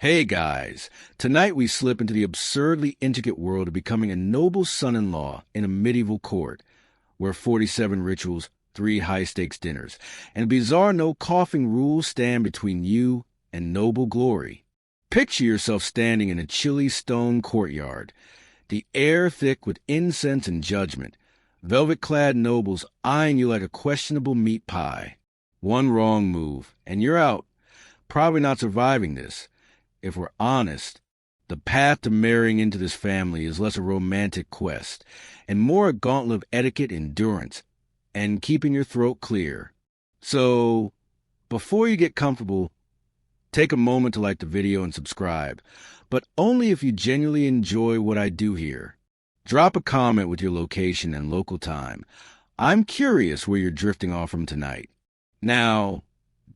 Hey guys, tonight we slip into the absurdly intricate world of becoming a noble son-in-law in a medieval court, where 47 rituals, 3 high-stakes dinners, and bizarre no-coughing rules stand between you and noble glory. Picture yourself standing in a chilly stone courtyard, the air thick with incense and judgment, velvet-clad nobles eyeing you like a questionable meat pie. One wrong move, and you're out, probably not surviving this. If we're honest, the path to marrying into this family is less a romantic quest and more a gauntlet of etiquette, endurance, and keeping your throat clear. So, before you get comfortable, take a moment to like the video and subscribe, but only if you genuinely enjoy what I do here. Drop a comment with your location and local time. I'm curious where you're drifting off from tonight. Now,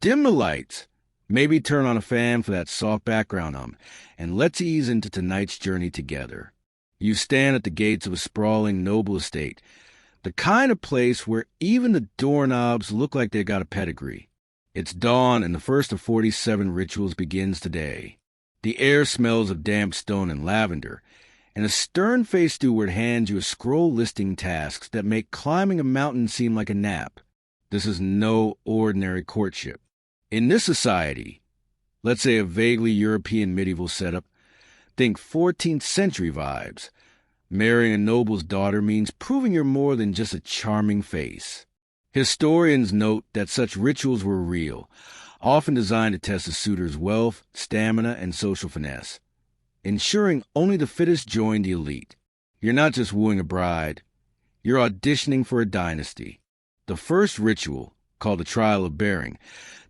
dim the lights. Maybe turn on a fan for that soft background and let's ease into tonight's journey together. You stand at the gates of a sprawling noble estate, the kind of place where even the doorknobs look like they got a pedigree. It's dawn and the first of 47 rituals begins today. The air smells of damp stone and lavender, and a stern-faced steward hands you a scroll listing tasks that make climbing a mountain seem like a nap. This is no ordinary courtship. In this society, let's say a vaguely European medieval setup, think 14th century vibes. Marrying a noble's daughter means proving you're more than just a charming face. Historians note that such rituals were real, often designed to test a suitor's wealth, stamina, and social finesse, ensuring only the fittest joined the elite. You're not just wooing a bride, you're auditioning for a dynasty. The first ritual, called the trial of bearing,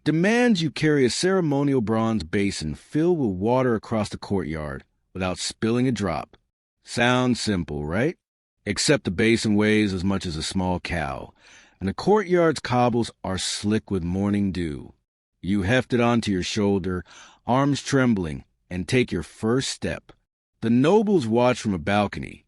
demands you carry a ceremonial bronze basin filled with water across the courtyard without spilling a drop. Sounds simple, right? Except the basin weighs as much as a small cow, and the courtyard's cobbles are slick with morning dew. You heft it onto your shoulder, arms trembling, and take your first step. The nobles watch from a balcony,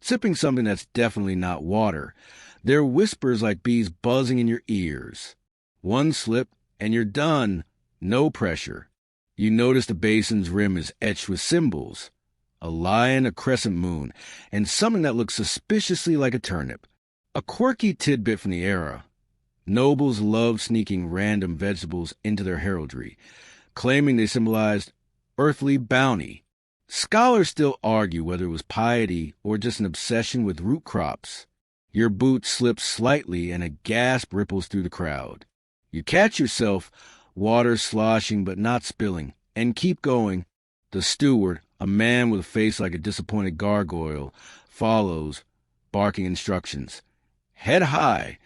sipping something that's definitely not water, their whispers like bees buzzing in your ears. One slip, and you're done. No pressure. You notice the basin's rim is etched with symbols: a lion, a crescent moon, and something that looks suspiciously like a turnip. A quirky tidbit from the era. Nobles loved sneaking random vegetables into their heraldry, claiming they symbolized earthly bounty. Scholars still argue whether it was piety or just an obsession with root crops. Your boot slips slightly and a gasp ripples through the crowd. You catch yourself, water sloshing but not spilling, and keep going. The steward, a man with a face like a disappointed gargoyle, follows, barking instructions. Head high,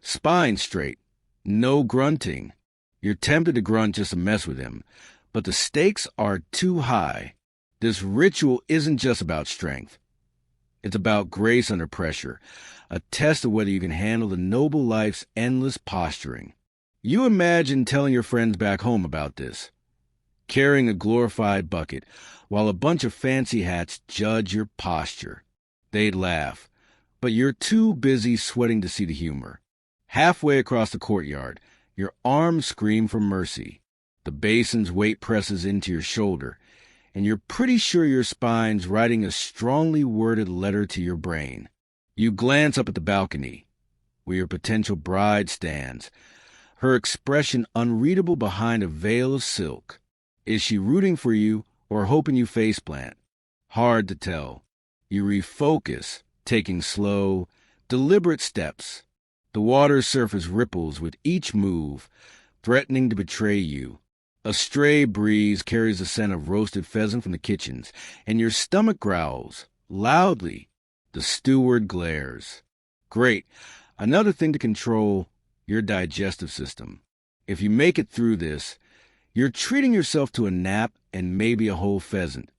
spine straight, no grunting. You're tempted to grunt just to mess with him, but the stakes are too high. This ritual isn't just about strength. It's about grace under pressure, a test of whether you can handle the noble life's endless posturing. You imagine telling your friends back home about this, carrying a glorified bucket, while a bunch of fancy hats judge your posture. They'd laugh, but you're too busy sweating to see the humor. Halfway across the courtyard, your arms scream for mercy. The basin's weight presses into your shoulder, and you're pretty sure your spine's writing a strongly worded letter to your brain. You glance up at the balcony, where your potential bride stands, her expression unreadable behind a veil of silk. Is she rooting for you or hoping you faceplant? Hard to tell. You refocus, taking slow, deliberate steps. The water's surface ripples with each move, threatening to betray you. A stray breeze carries the scent of roasted pheasant from the kitchens, and your stomach growls, loudly. The steward glares. Great. Another thing to control: your digestive system. If you make it through this, you're treating yourself to a nap and maybe a whole pheasant.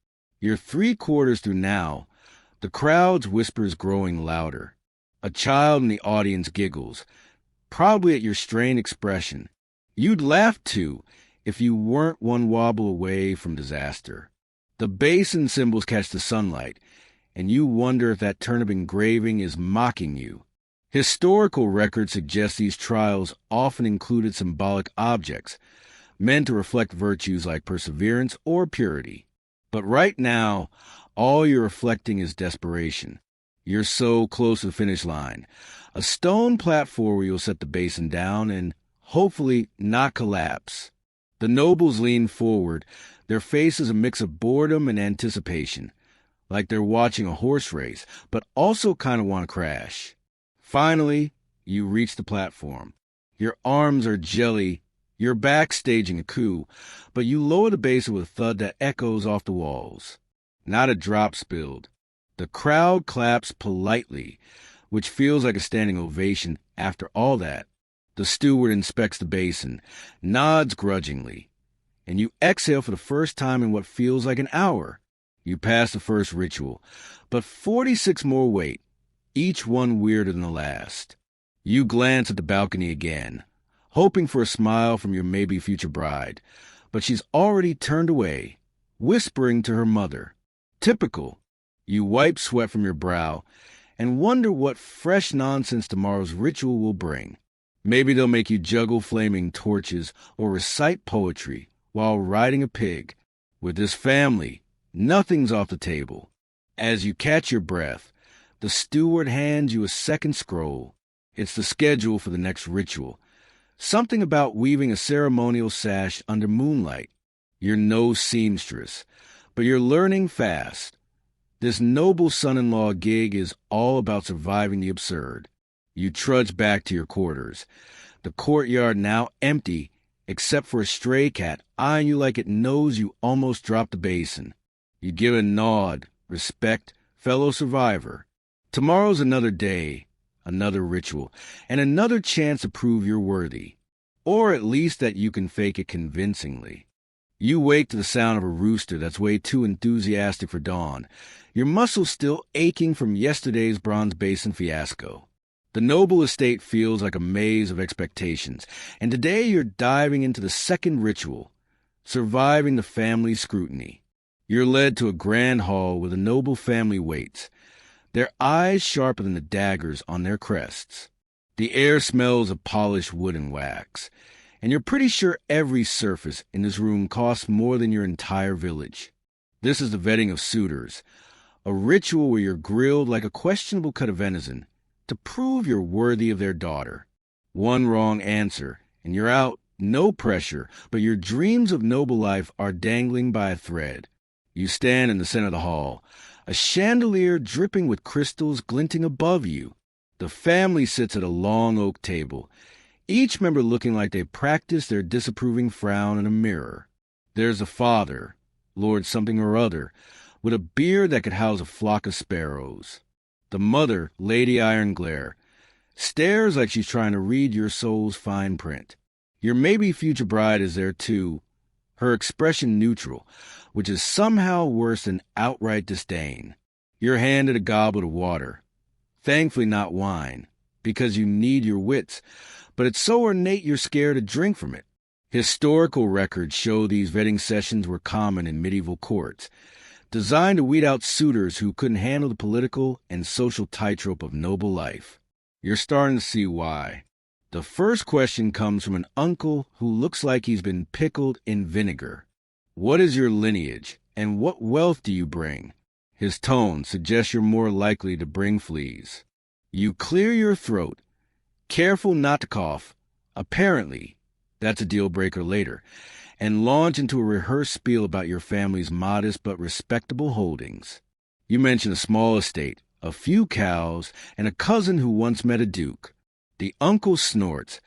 You're 3/4 through now, the crowd's whispers growing louder. A child in the audience giggles, probably at your strained expression. You'd laugh too if you weren't one wobble away from disaster. The basin symbols catch the sunlight, and you wonder if that turnip engraving is mocking you. Historical records suggest these trials often included symbolic objects, meant to reflect virtues like perseverance or purity. But right now, all you're reflecting is desperation. You're so close to the finish line. A stone platform where you'll set the basin down and hopefully not collapse. The nobles lean forward, their faces a mix of boredom and anticipation, like they're watching a horse race, but also kind of want to crash. Finally, you reach the platform. Your arms are jelly, you're backstaging a coup, but you lower the basin with a thud that echoes off the walls. Not a drop spilled. The crowd claps politely, which feels like a standing ovation after all that. The steward inspects the basin, nods grudgingly, and you exhale for the first time in what feels like an hour. You pass the first ritual, but 46 more wait, each one weirder than the last. You glance at the balcony again, hoping for a smile from your maybe future bride, but she's already turned away, whispering to her mother. Typical. You wipe sweat from your brow and wonder what fresh nonsense tomorrow's ritual will bring. Maybe they'll make you juggle flaming torches or recite poetry while riding a pig. With this family, nothing's off the table. As you catch your breath, the steward hands you a second scroll. It's the schedule for the next ritual. Something about weaving a ceremonial sash under moonlight. You're no seamstress, but you're learning fast. This noble son-in-law gig is all about surviving the absurd. You trudge back to your quarters, the courtyard now empty except for a stray cat eyeing you like it knows you almost dropped the basin. You give a nod, respect, fellow survivor. Tomorrow's another day, another ritual, and another chance to prove you're worthy, or at least that you can fake it convincingly. You wake to the sound of a rooster that's way too enthusiastic for dawn, your muscles still aching from yesterday's bronze basin fiasco. The noble estate feels like a maze of expectations, and today you're diving into the second ritual, surviving the family scrutiny. You're led to a grand hall where the noble family waits, their eyes sharper than the daggers on their crests. The air smells of polished wood and wax, and you're pretty sure every surface in this room costs more than your entire village. This is the vetting of suitors, a ritual where you're grilled like a questionable cut of venison to prove you're worthy of their daughter. One wrong answer, and you're out, no pressure, but your dreams of noble life are dangling by a thread. You stand in the center of the hall, a chandelier dripping with crystals glinting above you. The family sits at a long oak table, each member looking like they practiced their disapproving frown in a mirror. There's the father, Lord something or other, with a beard that could house a flock of sparrows. The mother, Lady Ironglare, stares like she's trying to read your soul's fine print. Your maybe future bride is there too, her expression neutral, which is somehow worse than outright disdain. You're handed a goblet of water, thankfully not wine, because you need your wits, but it's so ornate you're scared to drink from it. Historical records show these vetting sessions were common in medieval courts, designed to weed out suitors who couldn't handle the political and social tightrope of noble life. You're starting to see why. The first question comes from an uncle who looks like he's been pickled in vinegar. What is your lineage, and what wealth do you bring? His tone suggests you're more likely to bring fleas. You clear your throat, careful not to cough. Apparently, that's a deal-breaker later, and launch into a rehearsed spiel about your family's modest but respectable holdings. You mention a small estate, a few cows, and a cousin who once met a duke. The uncle snorts,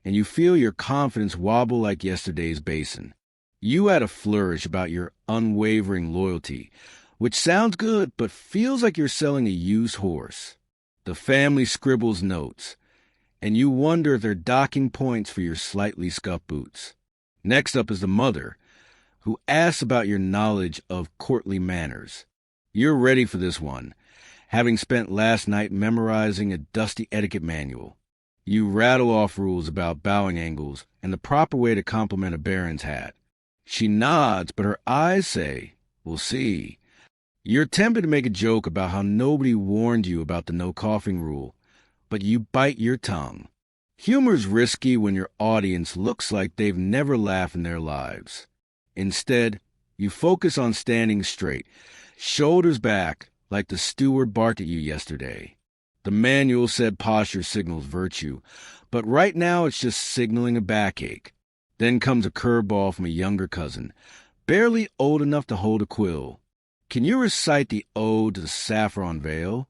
and you feel your confidence wobble like yesterday's basin. You add a flourish about your unwavering loyalty, which sounds good but feels like you're selling a used horse. The family scribbles notes, and you wonder if they're docking points for your slightly scuffed boots. Next up is the mother, who asks about your knowledge of courtly manners. You're ready for this one, having spent last night memorizing a dusty etiquette manual. You rattle off rules about bowing angles and the proper way to compliment a baron's hat. She nods, but her eyes say, "We'll see." You're tempted to make a joke about how nobody warned you about the no coughing rule, but you bite your tongue. Humor's risky when your audience looks like they've never laughed in their lives. Instead, you focus on standing straight, shoulders back, like the steward barked at you yesterday. The manual said posture signals virtue, but right now it's just signaling a backache. Then comes a curveball from a younger cousin, barely old enough to hold a quill. Can you recite the ode to the saffron veil?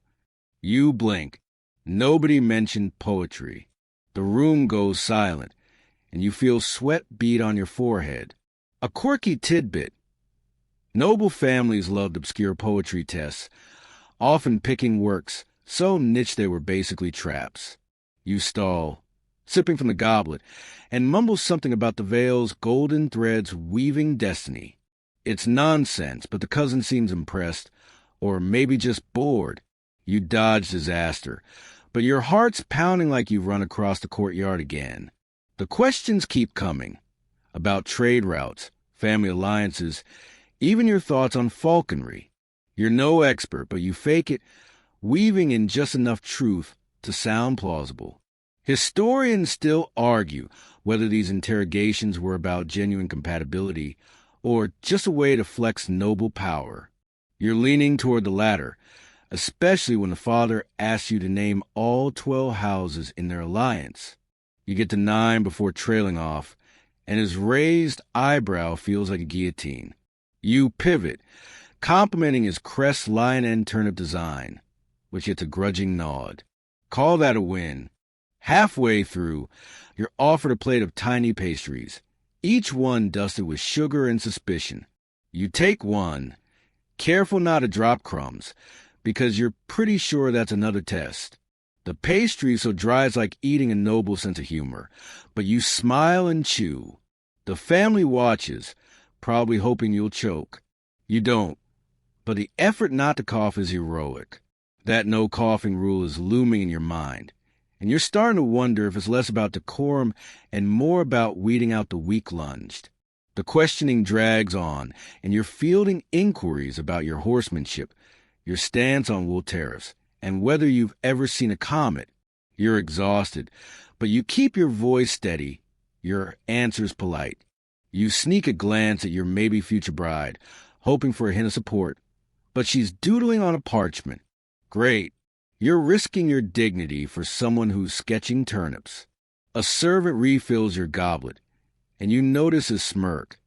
You blink. Nobody mentioned poetry. The room goes silent, and you feel sweat bead on your forehead. A quirky tidbit. Noble families loved obscure poetry tests, often picking works so niche they were basically traps. You stall, sipping from the goblet, and mumble something about the veil's golden threads weaving destiny. It's nonsense, but the cousin seems impressed, or maybe just bored. You dodge disaster, but your heart's pounding like you've run across the courtyard again. The questions keep coming, about trade routes, family alliances, even your thoughts on falconry. You're no expert, but you fake it, weaving in just enough truth to sound plausible. Historians still argue whether these interrogations were about genuine compatibility or just a way to flex noble power. You're leaning toward the latter, especially when the father asks you to name all 12 houses in their alliance. You get to 9 before trailing off, and his raised eyebrow feels like a guillotine. You pivot, complimenting his crest lion and turnip design, which gets a grudging nod. Call that a win. Halfway through, you're offered a plate of tiny pastries, each one dusted with sugar and suspicion. You take one, careful not to drop crumbs, because you're pretty sure that's another test. The pastry so dry it's like eating a noble sense of humor, but you smile and chew. The family watches, probably hoping you'll choke. You don't, but the effort not to cough is heroic. That no coughing rule is looming in your mind, and you're starting to wonder if it's less about decorum and more about weeding out the weak-lunged. The questioning drags on, and you're fielding inquiries about your horsemanship, your stance on wool tariffs, and whether you've ever seen a comet. You're exhausted, but you keep your voice steady, your answers polite. You sneak a glance at your maybe future bride, hoping for a hint of support, but she's doodling on a parchment. Great. You're risking your dignity for someone who's sketching turnips. A servant refills your goblet, and you notice his smirk.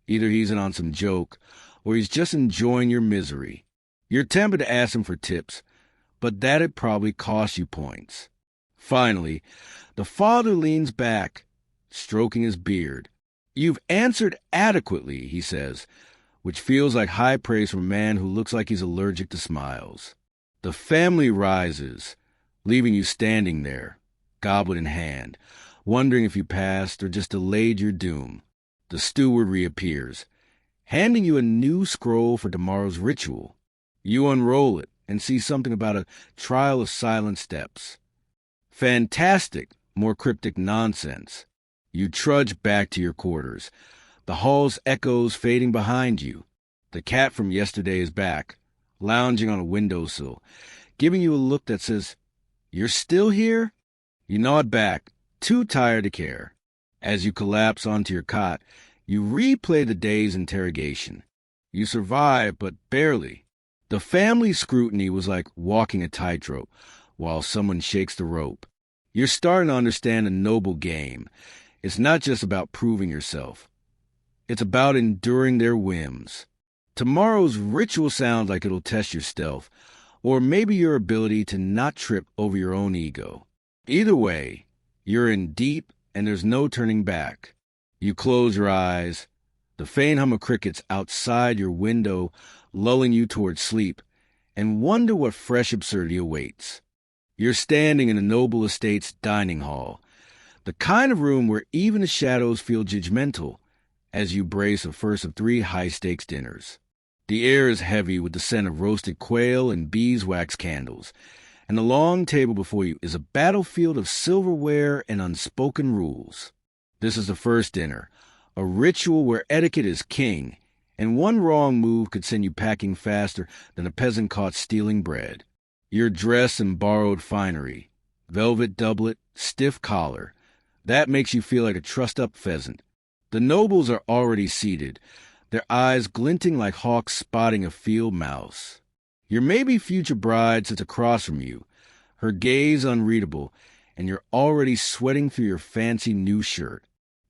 Either he's in on some joke, or he's just enjoying your misery. You're tempted to ask him for tips, but that'd probably cost you points. Finally, the father leans back, stroking his beard. You've answered adequately, he says, which feels like high praise from a man who looks like he's allergic to smiles. The family rises, leaving you standing there, goblet in hand, wondering if you passed or just delayed your doom. The steward reappears, handing you a new scroll for tomorrow's ritual. You unroll it and see something about a trial of silent steps. Fantastic, more cryptic nonsense. You trudge back to your quarters, the hall's echoes fading behind you. The cat from yesterday is back, lounging on a windowsill, giving you a look that says, "You're still here?" You nod back, too tired to care. As you collapse onto your cot, you replay the day's interrogation. You survive, but barely. The family scrutiny was like walking a tightrope while someone shakes the rope. You're starting to understand a noble game. It's not just about proving yourself. It's about enduring their whims. Tomorrow's ritual sounds like it'll test your stealth, or maybe your ability to not trip over your own ego. Either way, you're in deep and there's no turning back. You close your eyes, the faint hum of crickets outside your window lulling you towards sleep, and wonder what fresh absurdity awaits. You're standing in the noble estate's dining hall, the kind of room where even the shadows feel judgmental as you brace the first of 3 high-stakes dinners. The air is heavy with the scent of roasted quail and beeswax candles, and the long table before you is a battlefield of silverware and unspoken rules. This is the first dinner, a ritual where etiquette is king, and one wrong move could send you packing faster than a peasant caught stealing bread. You're dressed in borrowed finery, velvet doublet, stiff collar. That makes you feel like a trussed-up pheasant. The nobles are already seated, their eyes glinting like hawks spotting a field mouse. Your maybe future bride sits across from you, her gaze unreadable, and you're already sweating through your fancy new shirt.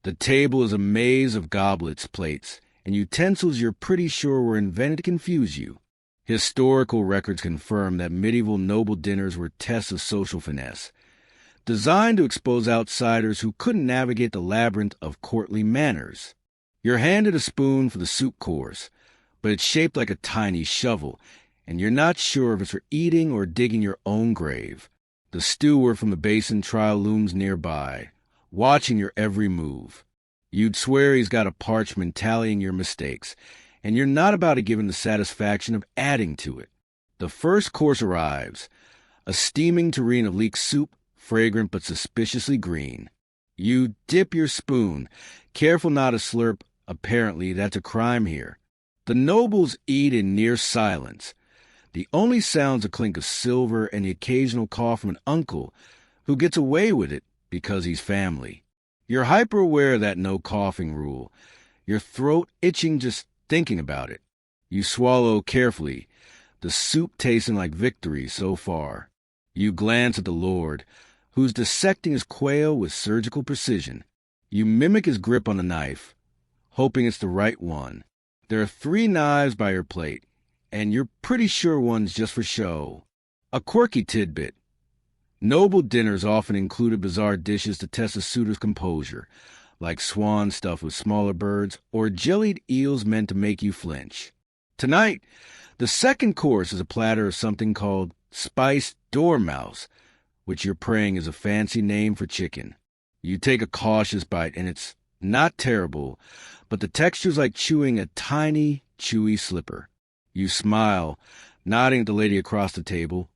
The table is a maze of goblets, plates, and utensils you're pretty sure were invented to confuse you. Historical records confirm that medieval noble dinners were tests of social finesse, designed to expose outsiders who couldn't navigate the labyrinth of courtly manners. You're handed a spoon for the soup course, but it's shaped like a tiny shovel, and you're not sure if it's for eating or digging your own grave. The steward from the basin trial looms nearby, watching your every move. You'd swear he's got a parchment tallying your mistakes, and you're not about to give him the satisfaction of adding to it. The first course arrives, a steaming tureen of leek soup, fragrant but suspiciously green. You dip your spoon, careful not to slurp. Apparently, that's a crime here. The nobles eat in near silence. The only sound's a clink of silver and the occasional call from an uncle who gets away with it because he's family. You're hyper-aware of that no coughing rule, your throat itching just thinking about it. You swallow carefully, the soup tasting like victory so far. You glance at the lord, who's dissecting his quail with surgical precision. You mimic his grip on the knife, hoping it's the right one. There are 3 knives by your plate, and you're pretty sure one's just for show. A quirky tidbit. Noble dinners often included bizarre dishes to test a suitor's composure, like swan stuffed with smaller birds or jellied eels meant to make you flinch. Tonight, the second course is a platter of something called spiced dormouse, which you're praying is a fancy name for chicken. You take a cautious bite, and it's not terrible, but the texture's like chewing a tiny, chewy slipper. You smile, nodding at the lady across the table,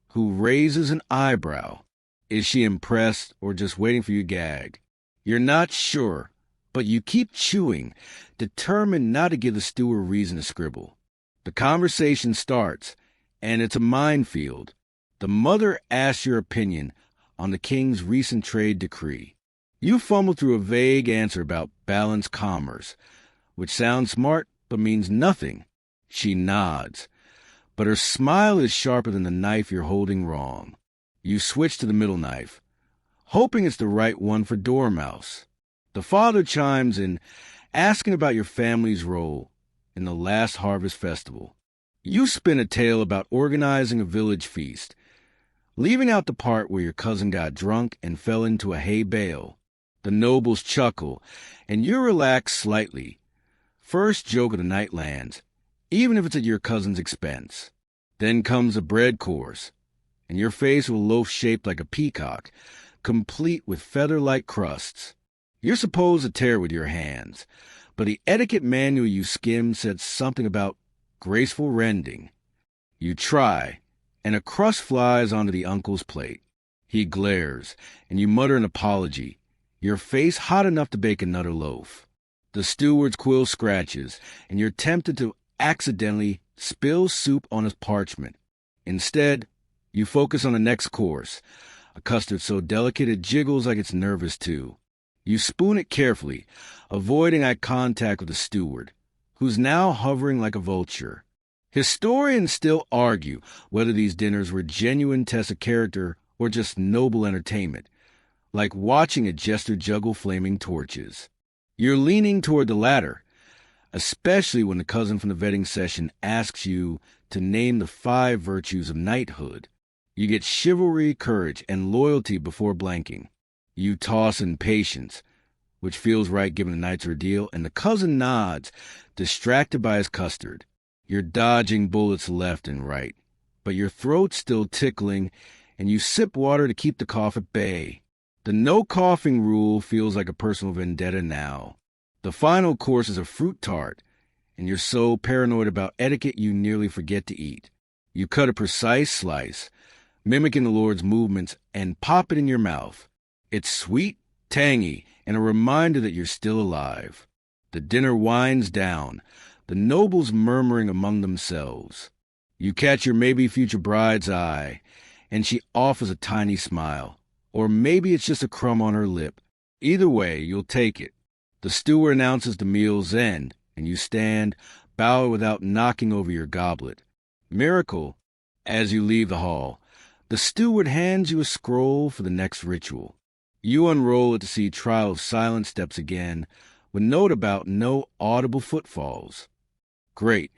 who raises an eyebrow. Is she impressed or just waiting for you to gag? You're not sure, but you keep chewing, determined not to give the steward reason to scribble. The conversation starts, and it's a minefield. The mother asks your opinion on the king's recent trade decree. You fumble through a vague answer about balanced commerce, which sounds smart but means nothing. She nods, but her smile is sharper than the knife you're holding wrong. You switch to the middle knife, hoping it's the right one for dormouse. The father chimes in, asking about your family's role in the last harvest festival. You spin a tale about organizing a village feast, leaving out the part where your cousin got drunk and fell into a hay bale. The nobles chuckle, and you relax slightly. First joke of the night lands, even if it's at your cousin's expense. Then comes the bread course, and you're faced with a loaf shaped like a peacock, complete with feather-like crusts. You're supposed to tear with your hands, but the etiquette manual you skimmed said something about graceful rending. You try, and a crust flies onto the uncle's plate. He glares, and you mutter an apology, your face hot enough to bake another loaf. The steward's quill scratches, and you're tempted to accidentally spill soup on his parchment. Instead, you focus on the next course, a custard so delicate it jiggles like it's nervous too. You spoon it carefully, avoiding eye contact with the steward, who's now hovering like a vulture. Historians still argue whether these dinners were genuine tests of character or just noble entertainment, like watching a jester juggle flaming torches. You're leaning toward the latter, especially when the cousin from the vetting session asks you to name the 5 virtues of knighthood. You get chivalry, courage, and loyalty before blanking. You toss in patience, which feels right given the night's ordeal, and the cousin nods, distracted by his custard. You're dodging bullets left and right, but your throat's still tickling, and you sip water to keep the cough at bay. The no coughing rule feels like a personal vendetta now. The final course is a fruit tart, and you're so paranoid about etiquette you nearly forget to eat. You cut a precise slice, mimicking the Lord's movements, and pop it in your mouth. It's sweet, tangy, and a reminder that you're still alive. The dinner winds down, the nobles murmuring among themselves. You catch your maybe future bride's eye, and she offers a tiny smile, Or maybe it's just a crumb on her lip. Either way, you'll take it. The steward announces the meal's end, and you stand, bow without knocking over your goblet. Miracle, as you leave the hall, the steward hands you a scroll for the next ritual. You unroll it to see Trial of Silent Steps again, with note about no audible footfalls. Great.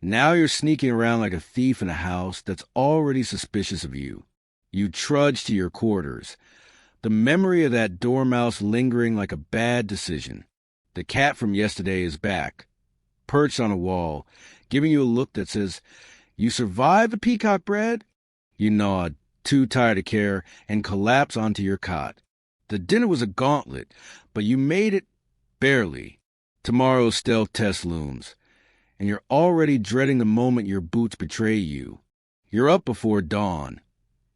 Now you're sneaking around like a thief in a house that's already suspicious of you. You trudge to your quarters, the memory of that dormouse lingering like a bad decision. The cat from yesterday is back, perched on a wall, giving you a look that says, "You survived the peacock bread?" You nod, too tired to care, and collapse onto your cot. The dinner was a gauntlet, but you made it barely. Tomorrow's stealth test looms, and you're already dreading the moment your boots betray you. You're up before dawn,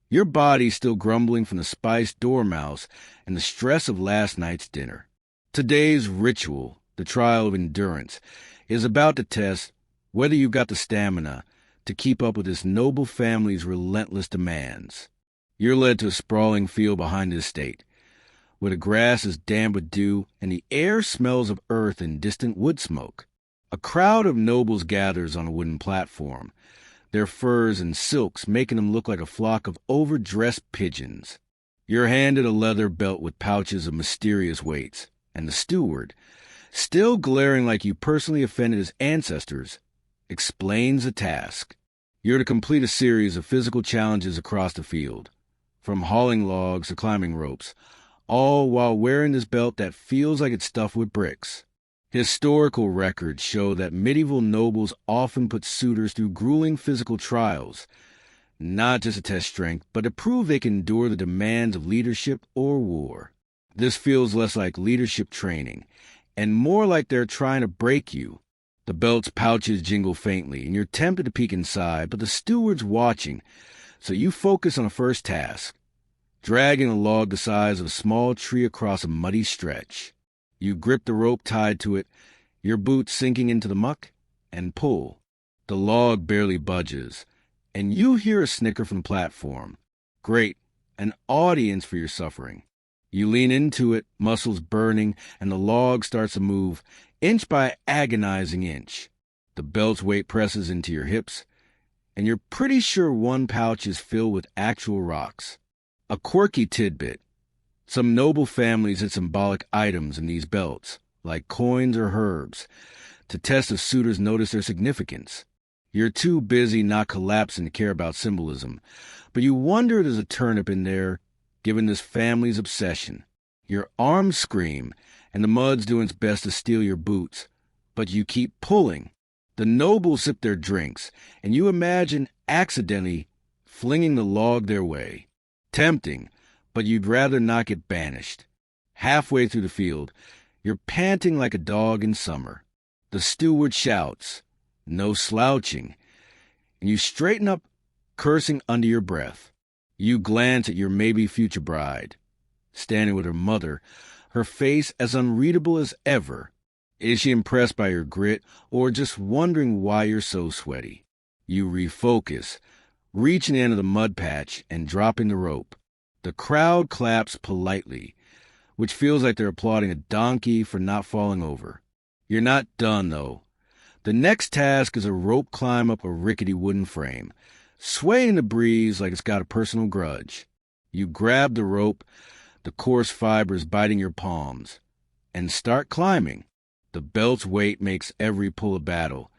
your body still grumbling from the spiced dormouse and the stress of last night's dinner. Today's ritual, the trial of endurance, is about to test whether you've got the stamina to keep up with this noble family's relentless demands. You're led to a sprawling field behind the estate, where the grass is damp with dew and the air smells of earth and distant wood smoke. A crowd of nobles gathers on a wooden platform, their furs and silks making them look like a flock of overdressed pigeons. You're handed a leather belt with pouches of mysterious weights, and the steward, still glaring like you personally offended his ancestors, explains the task. You're to complete a series of physical challenges across the field, from hauling logs to climbing ropes, all while wearing this belt that feels like it's stuffed with bricks. Historical records show that medieval nobles often put suitors through grueling physical trials, not just to test strength, but to prove they can endure the demands of leadership or war. This feels less like leadership training, and more like they're trying to break you. The belt's pouches jingle faintly, and you're tempted to peek inside, but the steward's watching, so you focus on the first task, dragging a log the size of a small tree across a muddy stretch. You grip the rope tied to it, your boots sinking into the muck, and pull. The log barely budges, and you hear a snicker from the platform. Great, an audience for your suffering. You lean into it, muscles burning, and the log starts to move, inch by agonizing inch. The belt's weight presses into your hips, and you're pretty sure one pouch is filled with actual rocks. A quirky tidbit. Some noble families had symbolic items in these belts, like coins or herbs, to test if suitors notice their significance. You're too busy not collapsing to care about symbolism, but you wonder if there's a turnip in there, given this family's obsession. Your arms scream, and the mud's doing its best to steal your boots, but you keep pulling. The nobles sip their drinks, and you imagine accidentally flinging the log their way. Tempting, but you'd rather not get banished. Halfway through the field, you're panting like a dog in summer. The steward shouts, "No slouching," and you straighten up, cursing under your breath. You glance at your maybe future bride, standing with her mother, her face as unreadable as ever. Is she impressed by your grit, or just wondering why you're so sweaty? You refocus, reaching the end of the mud patch and dropping the rope. The crowd claps politely, which feels like they're applauding a donkey for not falling over. You're not done, though. The next task is a rope climb up a rickety wooden frame, swaying in the breeze like it's got a personal grudge. You grab the rope, the coarse fibers biting your palms, and start climbing. The belt's weight makes every pull a battle,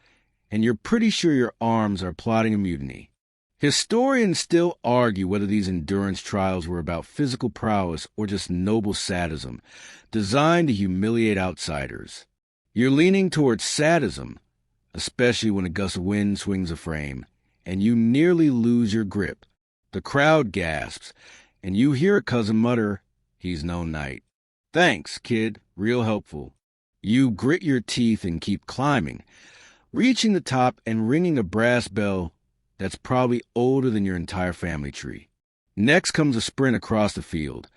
and you're pretty sure your arms are plotting a mutiny. Historians still argue whether these endurance trials were about physical prowess or just noble sadism, designed to humiliate outsiders. You're leaning towards sadism, especially when a gust of wind swings a frame, and you nearly lose your grip. The crowd gasps, and you hear a cousin mutter, "He's no knight." "Thanks, kid, real helpful." You grit your teeth and keep climbing, reaching the top and ringing a brass bell that's probably older than your entire family tree. Next comes a sprint across the field,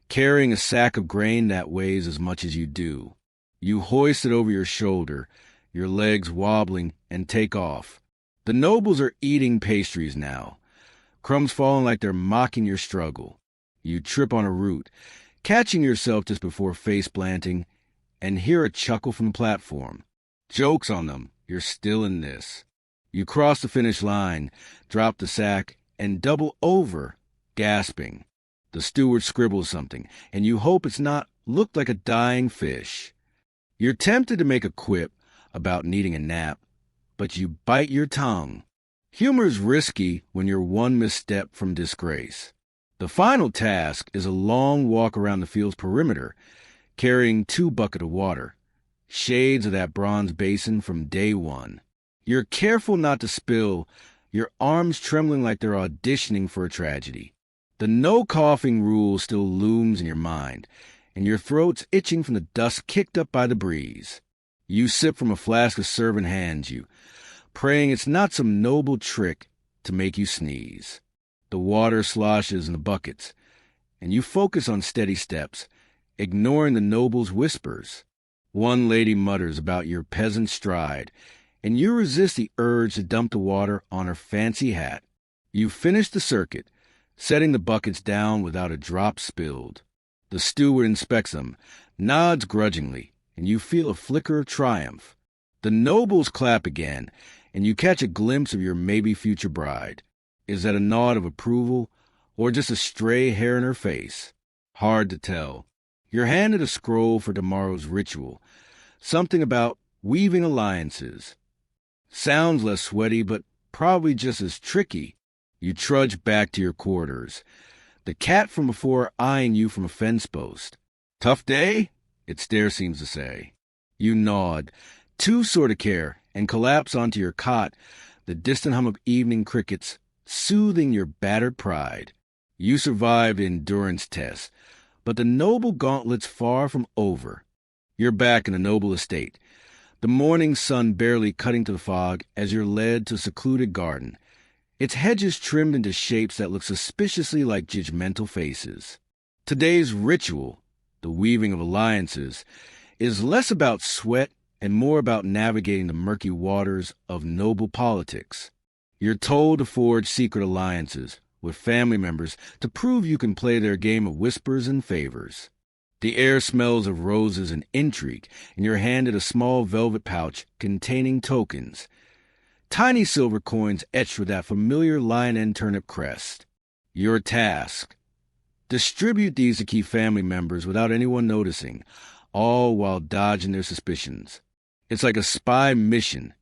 carrying a sack of grain that weighs as much as you do. You hoist it over your shoulder, your legs wobbling, and take off. The nobles are eating pastries now, crumbs falling like they're mocking your struggle. You trip on a root, catching yourself just before face planting, and hear a chuckle from the platform. Joke's on them, you're still in this. You cross the finish line, drop the sack, and double over, gasping. The steward scribbles something, and you hope it's not looked like a dying fish. You're tempted to make a quip about needing a nap, but you bite your tongue. Humor's risky when you're one misstep from disgrace. The final task is a long walk around the field's perimeter, carrying 2 buckets of water, shades of that bronze basin from day one. You're careful not to spill, your arms trembling like they're auditioning for a tragedy. The no coughing rule still looms in your mind, and your throat's itching from the dust kicked up by the breeze. You sip from a flask a servant hands you, praying it's not some noble trick to make you sneeze. The water sloshes in the buckets, and you focus on steady steps, ignoring the noble's whispers. One lady mutters about your peasant stride, and you resist the urge to dump the water on her fancy hat. You finish the circuit, setting the buckets down without a drop spilled. The steward inspects them, nods grudgingly, and you feel a flicker of triumph. The nobles clap again, and you catch a glimpse of your maybe future bride. Is that a nod of approval, or just a stray hair in her face? Hard to tell. You're handed a scroll for tomorrow's ritual, something about weaving alliances. Sounds less sweaty, but probably just as tricky. You trudge back to your quarters, the cat from before eyeing you from a fence post. Tough day? Its stare seems to say. You nod, too sort of care, and collapse onto your cot, the distant hum of evening crickets soothing your battered pride. You survived the endurance test, but the noble gauntlet's far from over. You're back in the noble estate, the morning sun barely cutting through the fog as you're led to a secluded garden, its hedges trimmed into shapes that look suspiciously like judgmental faces. Today's ritual, the weaving of alliances, is less about sweat and more about navigating the murky waters of noble politics. You're told to forge secret alliances with family members to prove you can play their game of whispers and favors. The air smells of roses and intrigue, and you're handed a small velvet pouch containing tokens. Tiny silver coins etched with that familiar lion and turnip crest. Your task: distribute these to key family members without anyone noticing, all while dodging their suspicions. It's like a spy mission,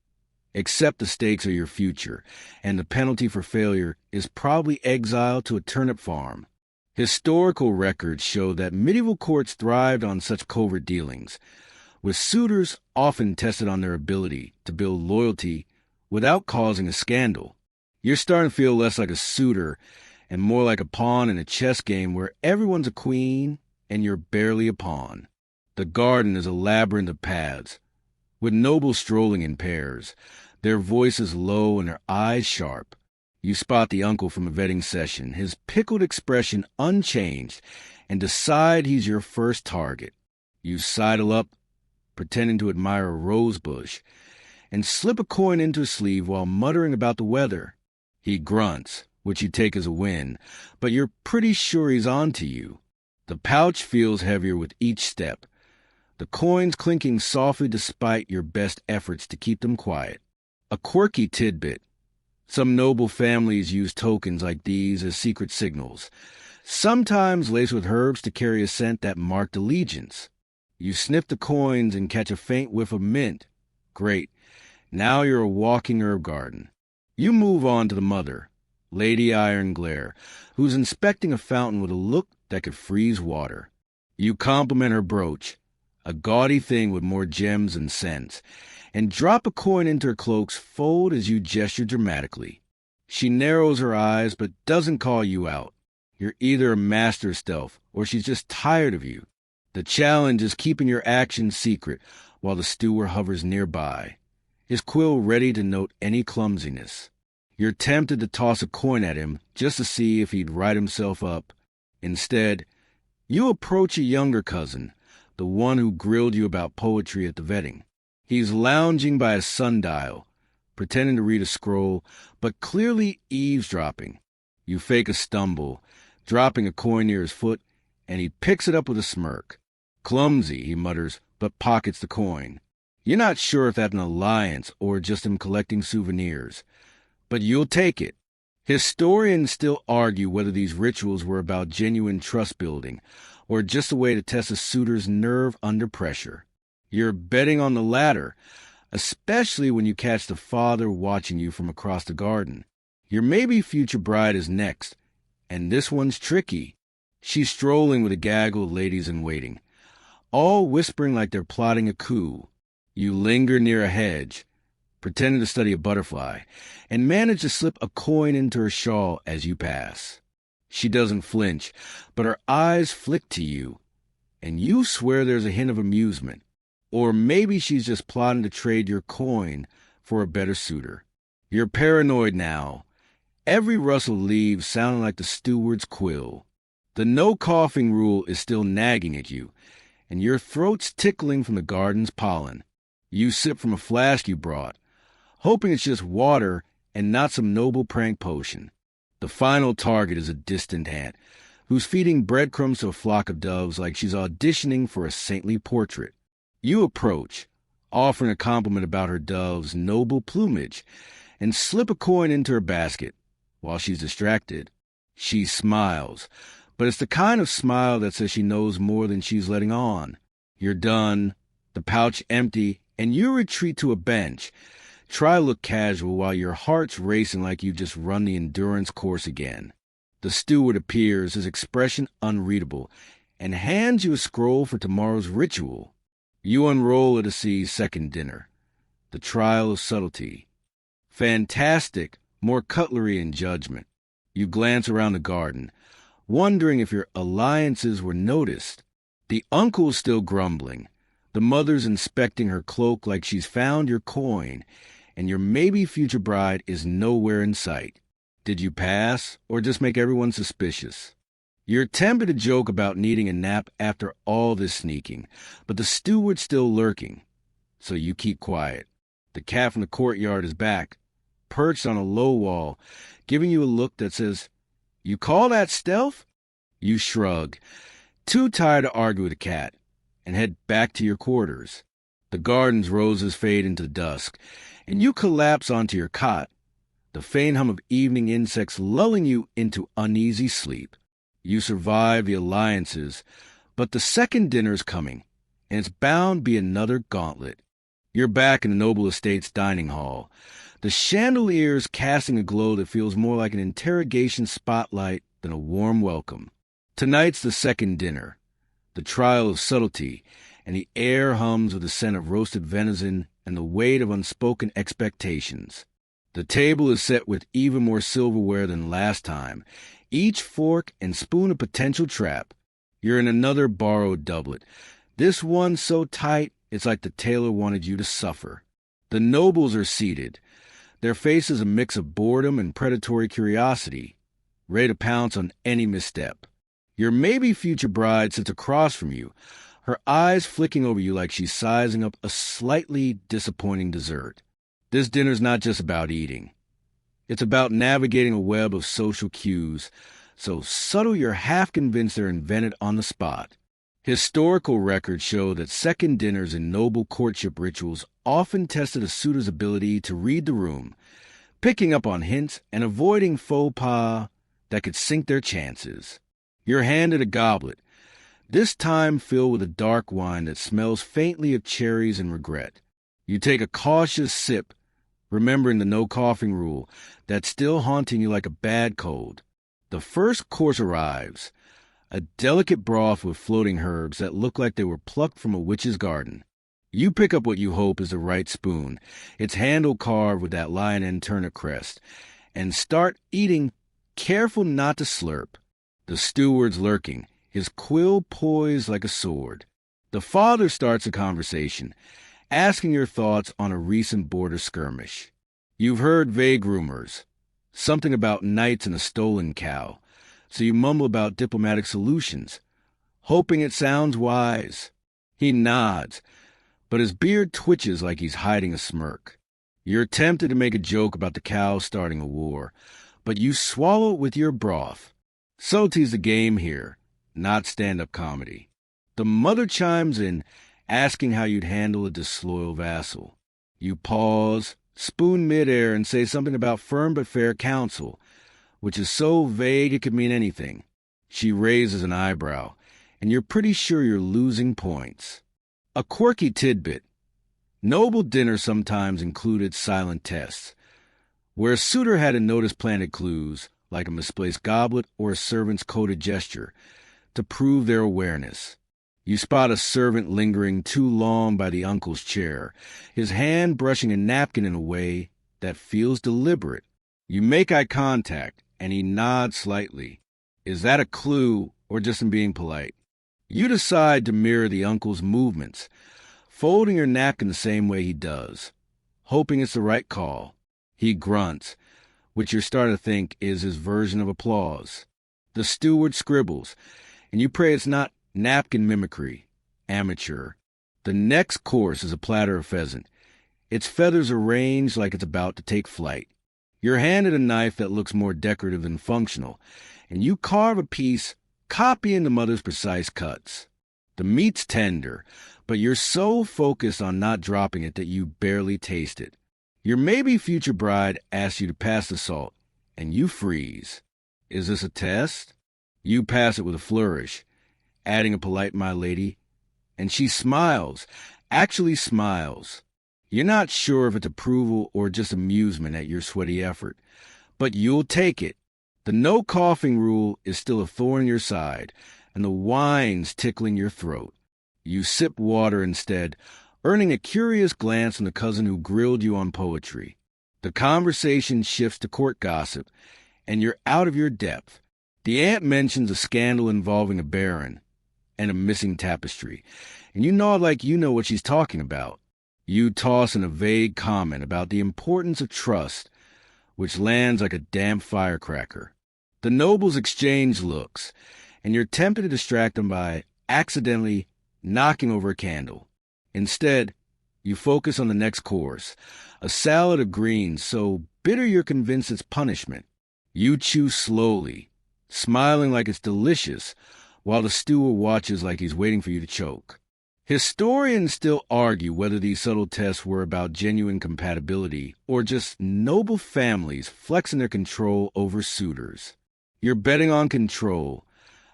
except the stakes are your future, and the penalty for failure is probably exile to a turnip farm. Historical records show that medieval courts thrived on such covert dealings, with suitors often tested on their ability to build loyalty without causing a scandal. You're starting to feel less like a suitor and more like a pawn in a chess game where everyone's a queen and you're barely a pawn. The garden is a labyrinth of paths, with nobles strolling in pairs, their voices low and their eyes sharp. You spot the uncle from a vetting session, his pickled expression unchanged, and decide he's your first target. You sidle up, pretending to admire a rose bush, and slip a coin into his sleeve while muttering about the weather. He grunts, which you take as a win, but you're pretty sure he's on to you. The pouch feels heavier with each step, the coins clinking softly despite your best efforts to keep them quiet. A quirky tidbit: some noble families use tokens like these as secret signals, sometimes laced with herbs to carry a scent that marked allegiance. You sniff the coins and catch a faint whiff of mint. Great. Now you're a walking herb garden. You move on to the mother, Lady Ironglare, who's inspecting a fountain with a look that could freeze water. You compliment her brooch, a gaudy thing with more gems and scents, and drop a coin into her cloak's fold as you gesture dramatically. She narrows her eyes but doesn't call you out. You're either a master stealth or she's just tired of you. The challenge is keeping your actions secret while the steward hovers nearby, his quill ready to note any clumsiness. You're tempted to toss a coin at him just to see if he'd write himself up. Instead, you approach a younger cousin, the one who grilled you about poetry at the vetting. He's lounging by a sundial, pretending to read a scroll, but clearly eavesdropping. You fake a stumble, dropping a coin near his foot, and he picks it up with a smirk. Clumsy, he mutters, but pockets the coin. You're not sure if that's an alliance or just him collecting souvenirs, but you'll take it. Historians still argue whether these rituals were about genuine trust building or just a way to test a suitor's nerve under pressure. You're betting on the latter, especially when you catch the father watching you from across the garden. Your maybe future bride is next, and this one's tricky. She's strolling with a gaggle of ladies in waiting, all whispering like they're plotting a coup. You linger near a hedge, pretending to study a butterfly, and manage to slip a coin into her shawl as you pass. She doesn't flinch, but her eyes flick to you, and you swear there's a hint of amusement. Or maybe she's just plotting to trade your coin for a better suitor. You're paranoid now. Every rustle of leaves sounding like the steward's quill. The no coughing rule is still nagging at you, and your throat's tickling from the garden's pollen. You sip from a flask you brought, hoping it's just water and not some noble prank potion. The final target is a distant aunt, who's feeding breadcrumbs to a flock of doves like she's auditioning for a saintly portrait. You approach, offering a compliment about her dove's noble plumage, and slip a coin into her basket. While she's distracted, she smiles, but it's the kind of smile that says she knows more than she's letting on. You're done, the pouch empty, and you retreat to a bench. Try to look casual while your heart's racing like you've just run the endurance course again. The steward appears, his expression unreadable, and hands you a scroll for tomorrow's ritual. You unroll it to see second dinner, the trial of subtlety. Fantastic, more cutlery and judgment. You glance around the garden, wondering if your alliances were noticed. The uncle's still grumbling. The mother's inspecting her cloak like she's found your coin, and your maybe future bride is nowhere in sight. Did you pass, or just make everyone suspicious? You're tempted to joke about needing a nap after all this sneaking, but the steward's still lurking, so you keep quiet. The cat from the courtyard is back, perched on a low wall, giving you a look that says, "You call that stealth?" You shrug, too tired to argue with the cat, and head back to your quarters. The garden's roses fade into dusk, and you collapse onto your cot, the faint hum of evening insects lulling you into uneasy sleep. You survive the alliances, but the second dinner's coming, and it's bound to be another gauntlet. You're back in the noble estate's dining hall, the chandeliers casting a glow that feels more like an interrogation spotlight than a warm welcome. Tonight's the second dinner, the trial of subtlety, and the air hums with the scent of roasted venison and the weight of unspoken expectations. The table is set with even more silverware than last time, each fork and spoon a potential trap. You're in another borrowed doublet, this one so tight it's like the tailor wanted you to suffer. The nobles are seated, their faces a mix of boredom and predatory curiosity, ready to pounce on any misstep. Your maybe future bride sits across from you, her eyes flicking over you like she's sizing up a slightly disappointing dessert. This dinner's not just about eating. It's about navigating a web of social cues, so subtle you're half convinced they're invented on the spot. Historical records show that second dinners in noble courtship rituals often tested a suitor's ability to read the room, picking up on hints and avoiding faux pas that could sink their chances. You're handed a goblet, this time filled with a dark wine that smells faintly of cherries and regret. You take a cautious sip, remembering the no coughing rule that's still haunting you like a bad cold. The first course arrives, a delicate broth with floating herbs that look like they were plucked from a witch's garden. You pick up what you hope is the right spoon, its handle carved with that lion and turnip crest, and start eating, careful not to slurp. The steward's lurking, his quill poised like a sword. The father starts a conversation, asking your thoughts on a recent border skirmish. You've heard vague rumors, something about knights and a stolen cow, so you mumble about diplomatic solutions, hoping it sounds wise. He nods, but his beard twitches like he's hiding a smirk. You're tempted to make a joke about the cow starting a war, but you swallow it with your broth. Subtlety's the game here, not stand-up comedy. The mother chimes in, asking how you'd handle a disloyal vassal. You pause, spoon midair, and say something about firm but fair counsel, which is so vague it could mean anything. She raises an eyebrow, and you're pretty sure you're losing points. A quirky tidbit. Noble dinners sometimes included silent tests, where a suitor had to notice planted clues, like a misplaced goblet or a servant's coded gesture, to prove their awareness. You spot a servant lingering too long by the uncle's chair, his hand brushing a napkin in a way that feels deliberate. You make eye contact, and he nods slightly. Is that a clue, or just him being polite? You decide to mirror the uncle's movements, folding your napkin the same way he does, hoping it's the right call. He grunts, which you're starting to think is his version of applause. The steward scribbles, and you pray it's not napkin mimicry. Amateur. The next course is a platter of pheasant, its feathers arranged like it's about to take flight. You're handed a knife that looks more decorative than functional, and you carve a piece, copying the mother's precise cuts. The meat's tender, but you're so focused on not dropping it that you barely taste it. Your maybe future bride asks you to pass the salt, and you freeze. Is this a test? You pass it with a flourish, adding a polite "my lady," and she smiles, actually smiles. You're not sure if it's approval or just amusement at your sweaty effort, but you'll take it. The no coughing rule is still a thorn in your side, and the wine's tickling your throat. You sip water instead, earning a curious glance from the cousin who grilled you on poetry. The conversation shifts to court gossip, and you're out of your depth. The aunt mentions a scandal involving a baron and a missing tapestry, and you nod like you know what she's talking about. You toss in a vague comment about the importance of trust, which lands like a damp firecracker. The nobles exchange looks, and you're tempted to distract them by accidentally knocking over a candle. Instead, you focus on the next course, a salad of greens so bitter you're convinced it's punishment. You chew slowly, smiling like it's delicious, while the steward watches like he's waiting for you to choke. Historians still argue whether these subtle tests were about genuine compatibility or just noble families flexing their control over suitors. You're betting on control,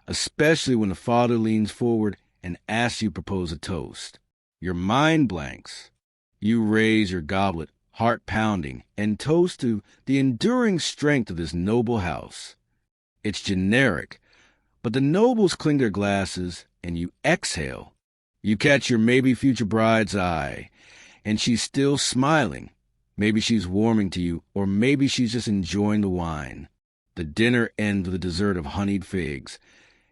especially when the father leans forward and asks you to propose a toast. Your mind blanks. You raise your goblet, heart pounding, and toast to the enduring strength of this noble house. It's generic, but the nobles cling their glasses, and you exhale. You catch your maybe future bride's eye, and she's still smiling. Maybe she's warming to you, or maybe she's just enjoying the wine. The dinner ends with a dessert of honeyed figs,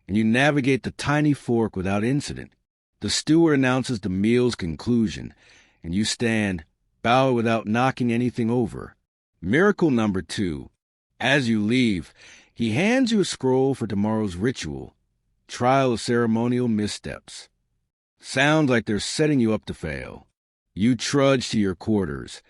and you navigate the tiny fork without incident. The steward announces the meal's conclusion, and you stand, bow without knocking anything over. Miracle number 2. As you leave, he hands you a scroll for tomorrow's ritual, trial of ceremonial missteps. Sounds like they're setting you up to fail. You trudge to your quarters,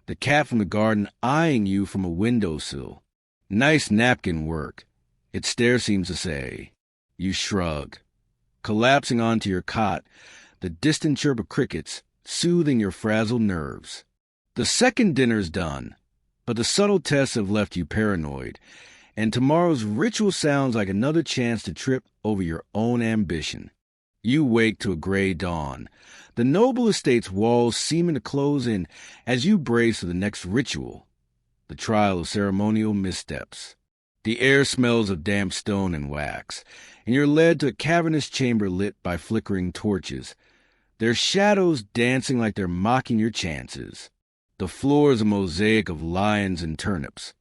the cat from the garden eyeing you from a windowsill. Nice napkin work, its stare seems to say. You shrug, collapsing onto your cot, the distant chirp of crickets soothing your frazzled nerves. The second dinner's done, but the subtle tests have left you paranoid, and tomorrow's ritual sounds like another chance to trip over your own ambition. You wake to a gray dawn, the noble estate's walls seeming to close in as you brace for the next ritual, the trial of ceremonial missteps. The air smells of damp stone and wax, and you're led to a cavernous chamber lit by flickering torches, their shadows dancing like they're mocking your chances. The floor is a mosaic of lions and turnips,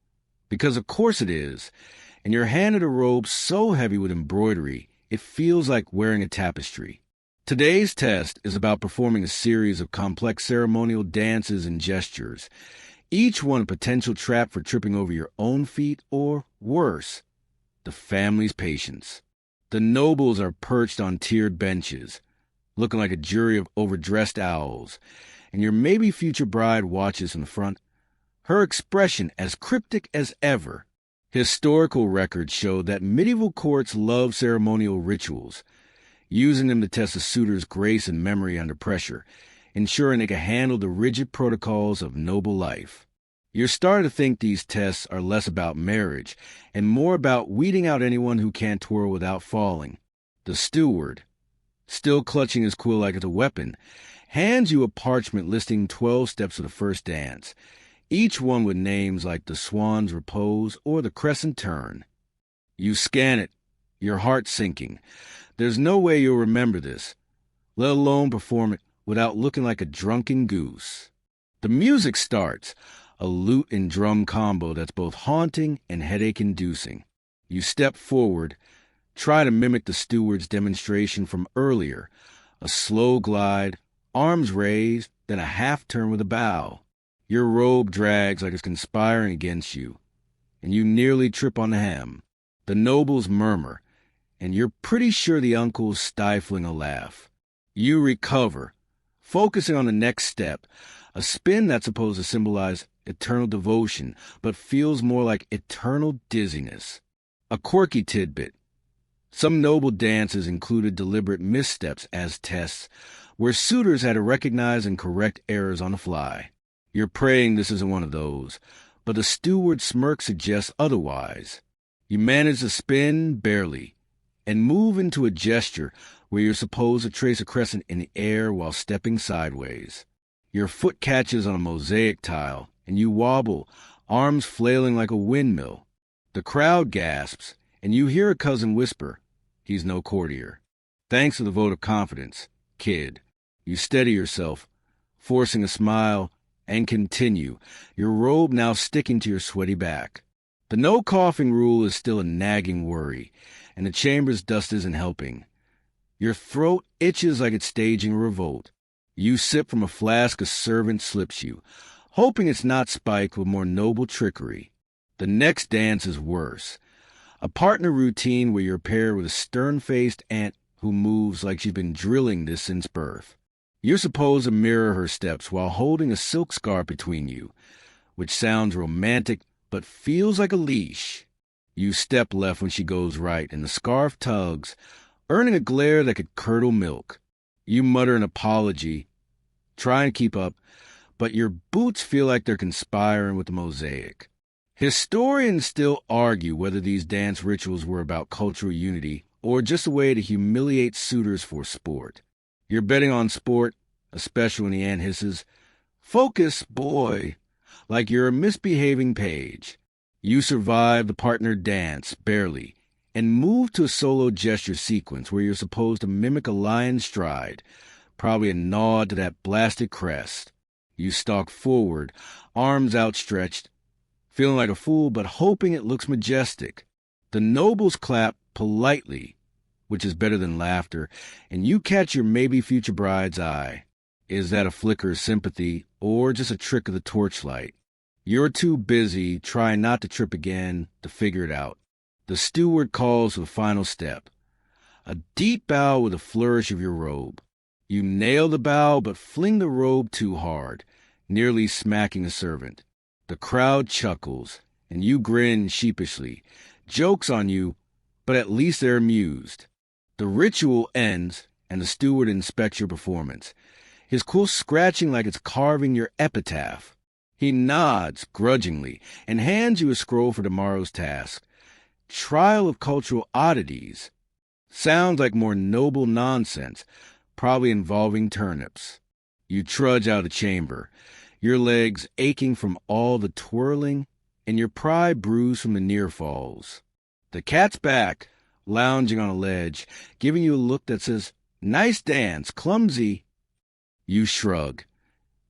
because of course it is, and you're handed a robe so heavy with embroidery it feels like wearing a tapestry. Today's test is about performing a series of complex ceremonial dances and gestures, each one a potential trap for tripping over your own feet or, worse, the family's patience. The nobles are perched on tiered benches, looking like a jury of overdressed owls, and your maybe future bride watches from the front, her expression as cryptic as ever. Historical records show that medieval courts loved ceremonial rituals, using them to test a suitor's grace and memory under pressure, ensuring they could handle the rigid protocols of noble life. You're starting to think these tests are less about marriage and more about weeding out anyone who can't twirl without falling. The steward, still clutching his quill like it's a weapon, hands you a parchment listing 12 steps of the first dance, each one with names like the Swan's Repose or the Crescent Turn. You scan it, your heart sinking. There's no way you'll remember this, let alone perform it without looking like a drunken goose. The music starts, a lute and drum combo that's both haunting and headache-inducing. You step forward, try to mimic the steward's demonstration from earlier, a slow glide, arms raised, then a half-turn with a bow. Your robe drags like it's conspiring against you, and you nearly trip on the hem. The nobles murmur, and you're pretty sure the uncle's stifling a laugh. You recover, focusing on the next step, a spin that's supposed to symbolize eternal devotion, but feels more like eternal dizziness. A quirky tidbit. Some noble dances included deliberate missteps as tests, where suitors had to recognize and correct errors on the fly. You're praying this isn't one of those, but the steward's smirk suggests otherwise. You manage to spin barely, and move into a gesture where you're supposed to trace a crescent in the air while stepping sideways. Your foot catches on a mosaic tile, and you wobble, arms flailing like a windmill. The crowd gasps, and you hear a cousin whisper, "He's no courtier." Thanks for the vote of confidence, kid. You steady yourself, forcing a smile, and continue, your robe now sticking to your sweaty back. The no coughing rule is still a nagging worry, and the chamber's dust isn't helping. Your throat itches like it's staging a revolt. You sip from a flask a servant slips you, hoping it's not spiked with more noble trickery. The next dance is worse. A partner routine where you're paired with a stern-faced aunt who moves like she's been drilling this since birth. You're supposed to mirror her steps while holding a silk scarf between you, which sounds romantic but feels like a leash. You step left when she goes right, and the scarf tugs, earning a glare that could curdle milk. You mutter an apology, try and keep up, but your boots feel like they're conspiring with the mosaic. Historians still argue whether these dance rituals were about cultural unity or just a way to humiliate suitors for sport. You're betting on sport, especially when the aunt hisses, "Focus, boy," like you're a misbehaving page. You survive the partner dance, barely, and move to a solo gesture sequence where you're supposed to mimic a lion's stride, probably a nod to that blasted crest. You stalk forward, arms outstretched, feeling like a fool but hoping it looks majestic. The nobles clap politely, which is better than laughter, and you catch your maybe future bride's eye. Is that a flicker of sympathy or just a trick of the torchlight? You're too busy trying not to trip again to figure it out. The steward calls for the final step. A deep bow with a flourish of your robe. You nail the bow but fling the robe too hard, nearly smacking a servant. The crowd chuckles, and you grin sheepishly. Jokes on you, but at least they're amused. The ritual ends, and the steward inspects your performance, his quill scratching like it's carving your epitaph. He nods grudgingly and hands you a scroll for tomorrow's task. Trial of Cultural Oddities. Sounds like more noble nonsense, probably involving turnips. You trudge out of the chamber, your legs aching from all the twirling and your pride bruised from the near falls. The cat's back, lounging on a ledge, giving you a look that says, "Nice dance, clumsy." You shrug,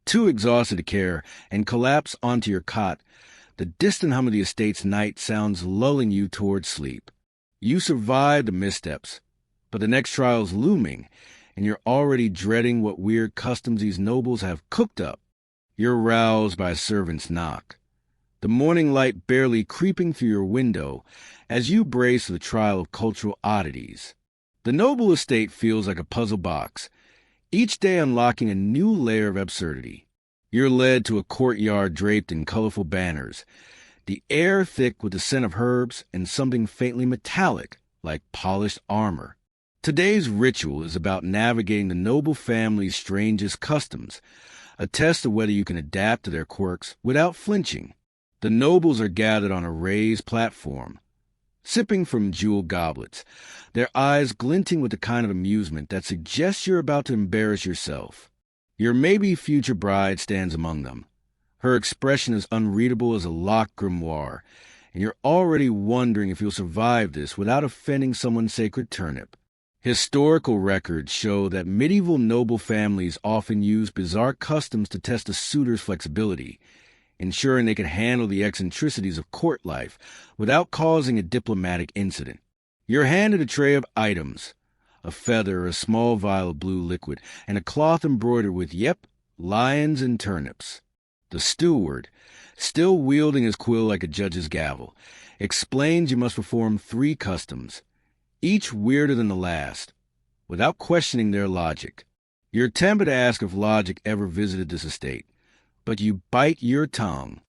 too exhausted to care, and collapse onto your cot. The distant hum of the estate's night sounds lulling you towards sleep. You survive the missteps, but the next trial's looming, and you're already dreading what weird customs these nobles have cooked up. You're roused by a servant's knock, the morning light barely creeping through your window as you brace for the trial of cultural oddities. The noble estate feels like a puzzle box, each day unlocking a new layer of absurdity. You're led to a courtyard draped in colorful banners, the air thick with the scent of herbs and something faintly metallic, like polished armor. Today's ritual is about navigating the noble family's strangest customs, a test of whether you can adapt to their quirks without flinching. The nobles are gathered on a raised platform, sipping from jeweled goblets, their eyes glinting with the kind of amusement that suggests you're about to embarrass yourself. Your maybe future bride stands among them. Her expression is unreadable as a locked grimoire, and you're already wondering if you'll survive this without offending someone's sacred turnip. Historical records show that medieval noble families often used bizarre customs to test a suitor's flexibility, ensuring they could handle the eccentricities of court life without causing a diplomatic incident. You're handed a tray of items, a feather, a small vial of blue liquid, and a cloth embroidered with, lions and turnips. The steward, still wielding his quill like a judge's gavel, explains you must perform 3 customs, each weirder than the last, without questioning their logic. You're tempted to ask if logic ever visited this estate, but you bite your tongue.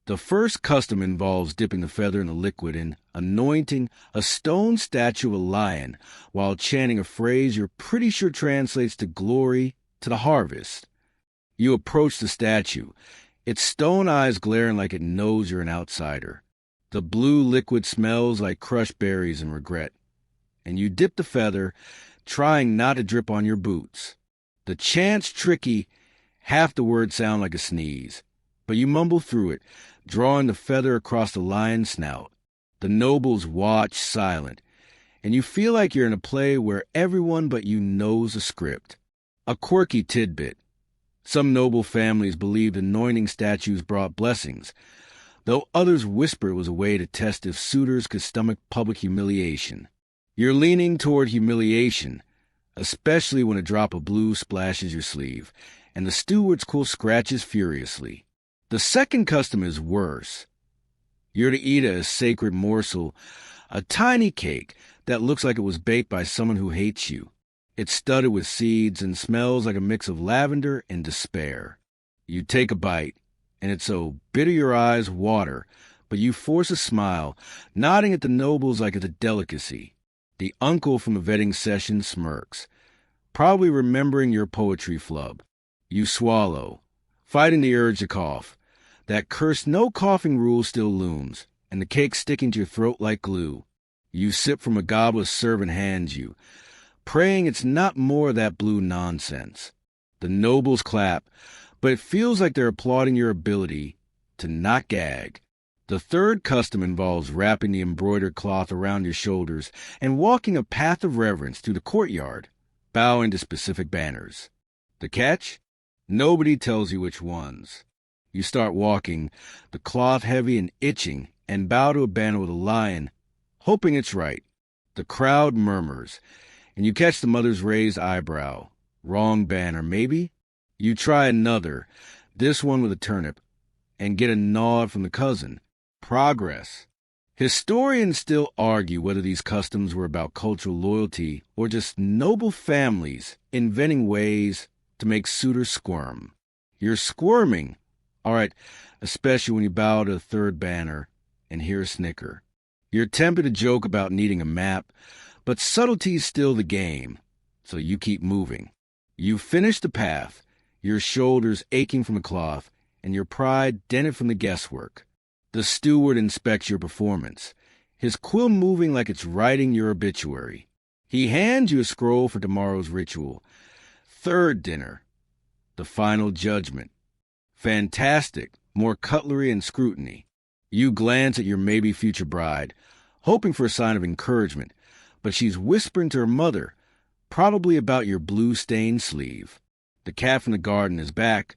The first custom involves dipping the feather in the liquid and anointing a stone statue of a lion while chanting a phrase you're pretty sure translates to glory to the harvest. You approach the statue, its stone eyes glaring like it knows you're an outsider. The blue liquid smells like crushed berries and regret, and you dip the feather, trying not to drip on your boots. The chant's tricky, half the words sound like a sneeze, but you mumble through it, drawing the feather across the lion's snout. The nobles watch silent, and you feel like you're in a play where everyone but you knows the script. A quirky tidbit. Some noble families believed anointing statues brought blessings, though others whisper it was a way to test if suitors could stomach public humiliation. You're leaning toward humiliation, especially when a drop of blue splashes your sleeve, and the steward's quill scratches furiously. The second custom is worse. You're to eat a sacred morsel, a tiny cake that looks like it was baked by someone who hates you. It's studded with seeds and smells like a mix of lavender and despair. You take a bite, and it's so bitter your eyes water, but you force a smile, nodding at the nobles like it's a delicacy. The uncle from the vetting session smirks, probably remembering your poetry flub. You swallow, fighting the urge to cough. That cursed no coughing rule still looms, and the cake sticking to your throat like glue. You sip from a goblet a servant hands you, praying it's not more of that blue nonsense. The nobles clap, but it feels like they're applauding your ability to not gag. The third custom involves wrapping the embroidered cloth around your shoulders and walking a path of reverence through the courtyard, bowing to specific banners. The catch? Nobody tells you which ones. You start walking, the cloth heavy and itching, and bow to a banner with a lion, hoping it's right. The crowd murmurs, and you catch the mother's raised eyebrow. Wrong banner, maybe? You try another, this one with a turnip, and get a nod from the cousin. Progress. Historians still argue whether these customs were about cultural loyalty or just noble families inventing ways to make suitors squirm. You're squirming, all right, especially when you bow to the third banner and hear a snicker. You're tempted to joke about needing a map, but subtlety's still the game, so you keep moving. You finish the path, your shoulders aching from the cloth, and your pride dented from the guesswork. The steward inspects your performance, his quill moving like it's writing your obituary. He hands you a scroll for tomorrow's ritual. Third dinner. The final judgment. Fantastic. More cutlery and scrutiny. You glance at your maybe future bride, hoping for a sign of encouragement, but she's whispering to her mother, probably about your blue-stained sleeve. The cat from the garden is back,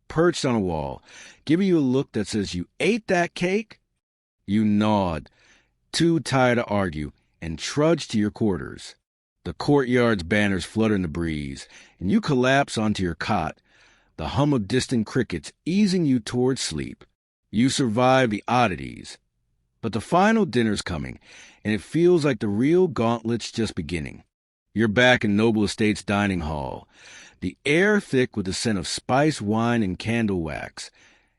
perched on a wall, giving you a look that says you ate that cake? You nod, too tired to argue, and trudge to your quarters. The courtyard's banners flutter in the breeze, and you collapse onto your cot, the hum of distant crickets easing you toward sleep. You survive the oddities, but the final dinner's coming, and it feels like the real gauntlet's just beginning. You're back in Noble Estate's dining hall, the air thick with the scent of spice, wine, and candle wax,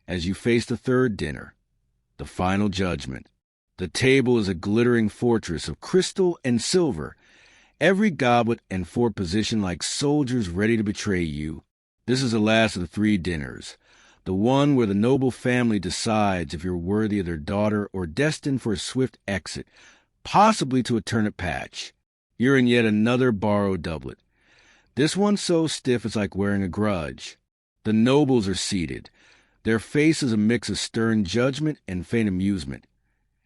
as you face the third dinner. the final judgment. The table is a glittering fortress of crystal and silver, every goblet and fork positioned like soldiers ready to betray you. This is the last of the 3 dinners, the one where the noble family decides if you're worthy of their daughter or destined for a swift exit, possibly to a turnip patch. You're in yet another borrowed doublet. This one's so stiff it's like wearing a grudge. The nobles are seated, their faces a mix of stern judgment and faint amusement,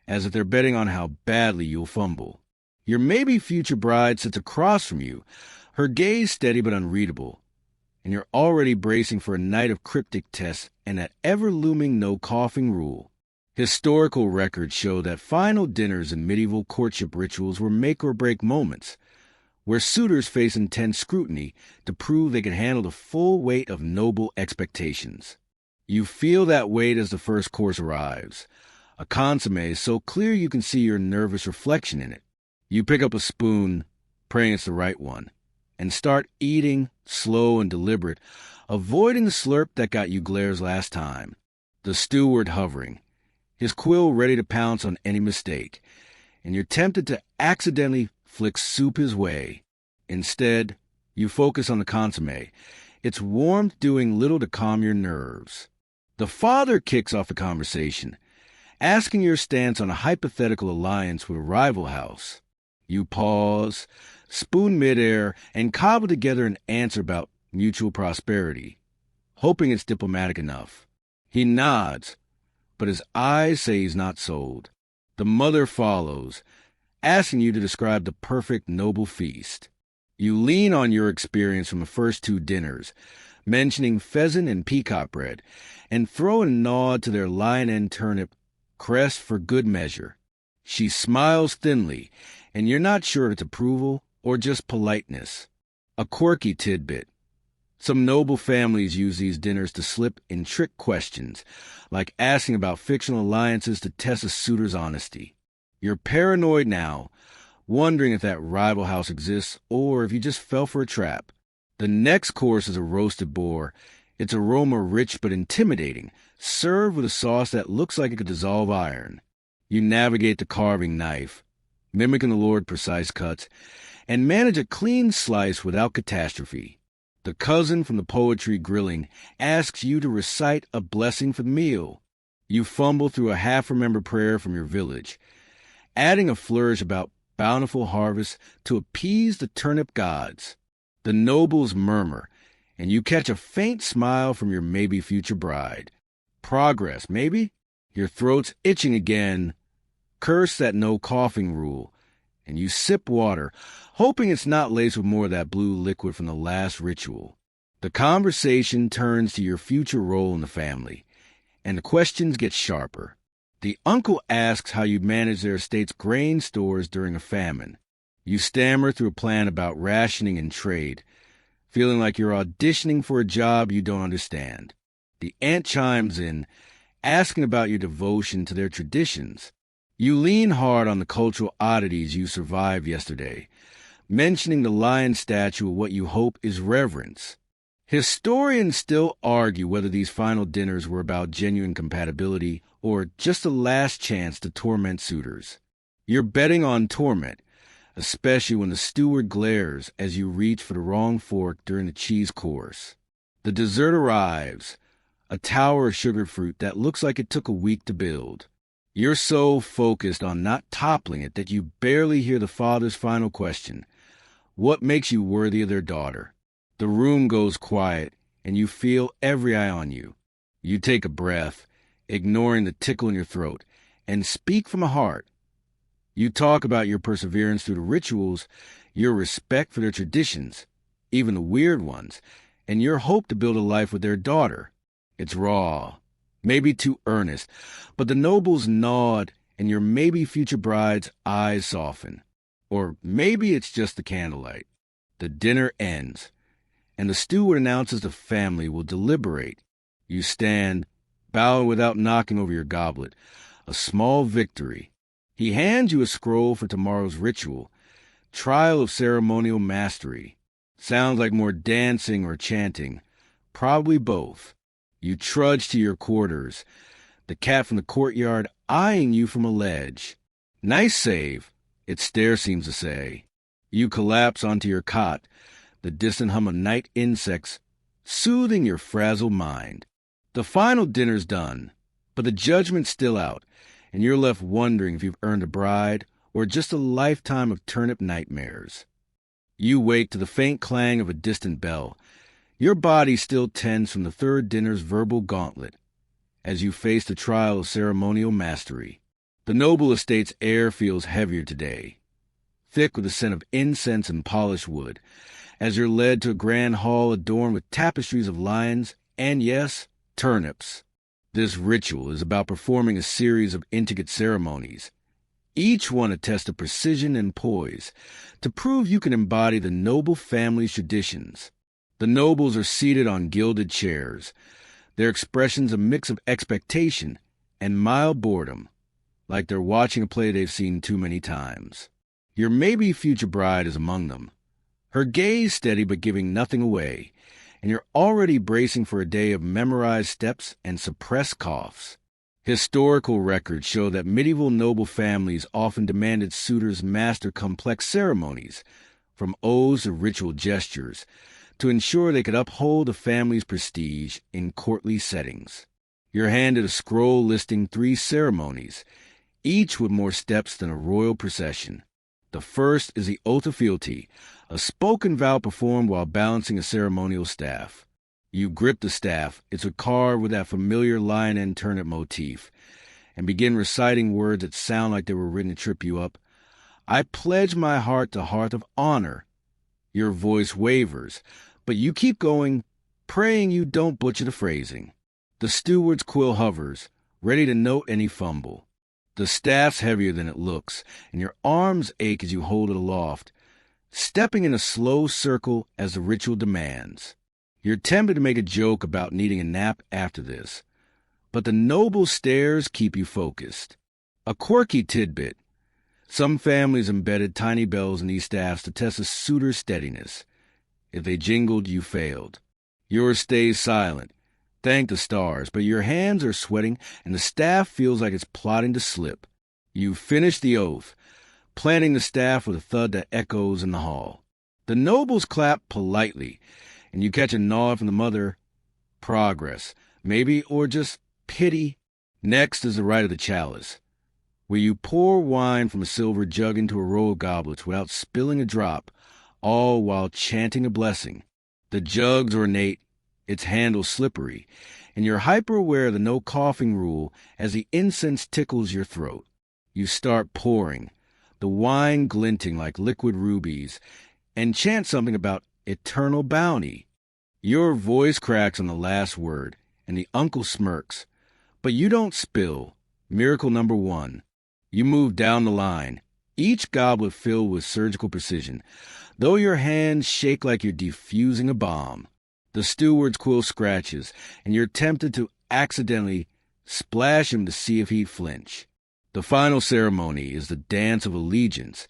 as if they're betting on how badly you'll fumble. Your maybe future bride sits across from you, her gaze steady but unreadable, and you're already bracing for a night of cryptic tests and that ever-looming no-coughing rule. Historical records show that final dinners in medieval courtship rituals were make-or-break moments, where suitors face intense scrutiny to prove they can handle the full weight of noble expectations. You feel that weight as the first course arrives. A consommé so clear you can see your nervous reflection in it. You pick up a spoon, praying it's the right one, and start eating, slow and deliberate, avoiding the slurp that got you glares last time. The steward hovering, his quill ready to pounce on any mistake, and you're tempted to accidentally flick soup his way. Instead, you focus on the consommé, its warmth doing little to calm your nerves. The father kicks off the conversation, asking your stance on a hypothetical alliance with a rival house. You pause, spoon midair, and cobble together an answer about mutual prosperity, hoping it's diplomatic enough. He nods, but his eyes say he's not sold. The mother follows, asking you to describe the perfect noble feast. You lean on your experience from the first 2 dinners, mentioning pheasant and peacock bread, and throw a nod to their lion and turnip crest for good measure. She smiles thinly, and you're not sure if it's approval or just politeness. A quirky tidbit. Some noble families use these dinners to slip in trick questions, like asking about fictional alliances to test a suitor's honesty. You're paranoid now, wondering if that rival house exists or if you just fell for a trap. The next course is a roasted boar, its aroma rich but intimidating, served with a sauce that looks like it could dissolve iron. You navigate the carving knife, mimicking the Lord's precise cuts, and manage a clean slice without catastrophe. The cousin from the poetry grilling asks you to recite a blessing for the meal. You fumble through a half-remembered prayer from your village, adding a flourish about bountiful harvest to appease the turnip gods. The nobles murmur, and you catch a faint smile from your maybe future bride. Progress, maybe? Your throat's itching again. Curse that no coughing rule, and you sip water, hoping it's not laced with more of that blue liquid from the last ritual. The conversation turns to your future role in the family, and the questions get sharper. The uncle asks how you manage their estate's grain stores during a famine. You stammer through a plan about rationing and trade, feeling like you're auditioning for a job you don't understand. The aunt chimes in, asking about your devotion to their traditions. You lean hard on the cultural oddities you survived yesterday, mentioning the lion statue of what you hope is reverence. Historians still argue whether these final dinners were about genuine compatibility or just a last chance to torment suitors. You're betting on torment, especially when the steward glares as you reach for the wrong fork during the cheese course. The dessert arrives, a tower of sugared fruit that looks like it took a week to build. You're so focused on not toppling it that you barely hear the father's final question. What makes you worthy of their daughter? The room goes quiet, and you feel every eye on you. You take a breath, ignoring the tickle in your throat, and speak from the heart. You talk about your perseverance through the rituals, your respect for their traditions, even the weird ones, and your hope to build a life with their daughter. It's raw, maybe too earnest, but the nobles nod and your maybe future bride's eyes soften. Or maybe it's just the candlelight. The dinner ends, and the steward announces the family will deliberate. You stand, bowing without knocking over your goblet, a small victory. He hands you a scroll for tomorrow's ritual, trial of ceremonial mastery. Sounds like more dancing or chanting, probably both. You trudge to your quarters, the cat from the courtyard eyeing you from a ledge. Nice save, its stare seems to say. You collapse onto your cot, the distant hum of night insects soothing your frazzled mind. The final dinner's done, but the judgment's still out, and you're left wondering if you've earned a bride or just a lifetime of turnip nightmares. You wake to the faint clang of a distant bell. Your body still tense from the third dinner's verbal gauntlet as you face the trial of ceremonial mastery. The noble estate's air feels heavier today, thick with the scent of incense and polished wood, as you're led to a grand hall adorned with tapestries of lions and, yes, turnips. This ritual is about performing a series of intricate ceremonies, each one a test of precision and poise, to prove you can embody the noble family's traditions. The nobles are seated on gilded chairs, their expressions a mix of expectation and mild boredom, like they're watching a play they've seen too many times. Your maybe future bride is among them, her gaze steady but giving nothing away, and you're already bracing for a day of memorized steps and suppressed coughs. Historical records show that medieval noble families often demanded suitors master complex ceremonies, from oaths to ritual gestures, to ensure they could uphold the family's prestige in courtly settings. You're handed a scroll listing 3 ceremonies, each with more steps than a royal procession. The first is the oath of fealty, a spoken vow performed while balancing a ceremonial staff. You grip the staff, it's carved with that familiar lion and turnip motif, and begin reciting words that sound like they were written to trip you up. I pledge my heart to hearth of honor. Your voice wavers, but you keep going, praying you don't butcher the phrasing. The steward's quill hovers, ready to note any fumble. The staff's heavier than it looks, and your arms ache as you hold it aloft, stepping in a slow circle as the ritual demands. You're tempted to make a joke about needing a nap after this, but the noble stares keep you focused. A quirky tidbit. Some families embedded tiny bells in these staffs to test a suitor's steadiness. If they jingled, you failed. Yours stays silent, thank the stars, but your hands are sweating and the staff feels like it's plotting to slip. You finish the oath, planting the staff with a thud that echoes in the hall. The nobles clap politely, and you catch a nod from the mother. Progress, maybe, or just pity. Next is the rite of the chalice, where you pour wine from a silver jug into a row of goblets without spilling a drop, all while chanting a blessing. The jug's ornate, its handle slippery, and you're hyper-aware of the no coughing rule as the incense tickles your throat. You start pouring, the wine glinting like liquid rubies, and chant something about eternal bounty. Your voice cracks on the last word, and the uncle smirks. But you don't spill. Miracle number 1. You move down the line, each goblet filled with surgical precision, though your hands shake like you're defusing a bomb. The steward's quill scratches, and you're tempted to accidentally splash him to see if he'd flinch. The final ceremony is the Dance of Allegiance,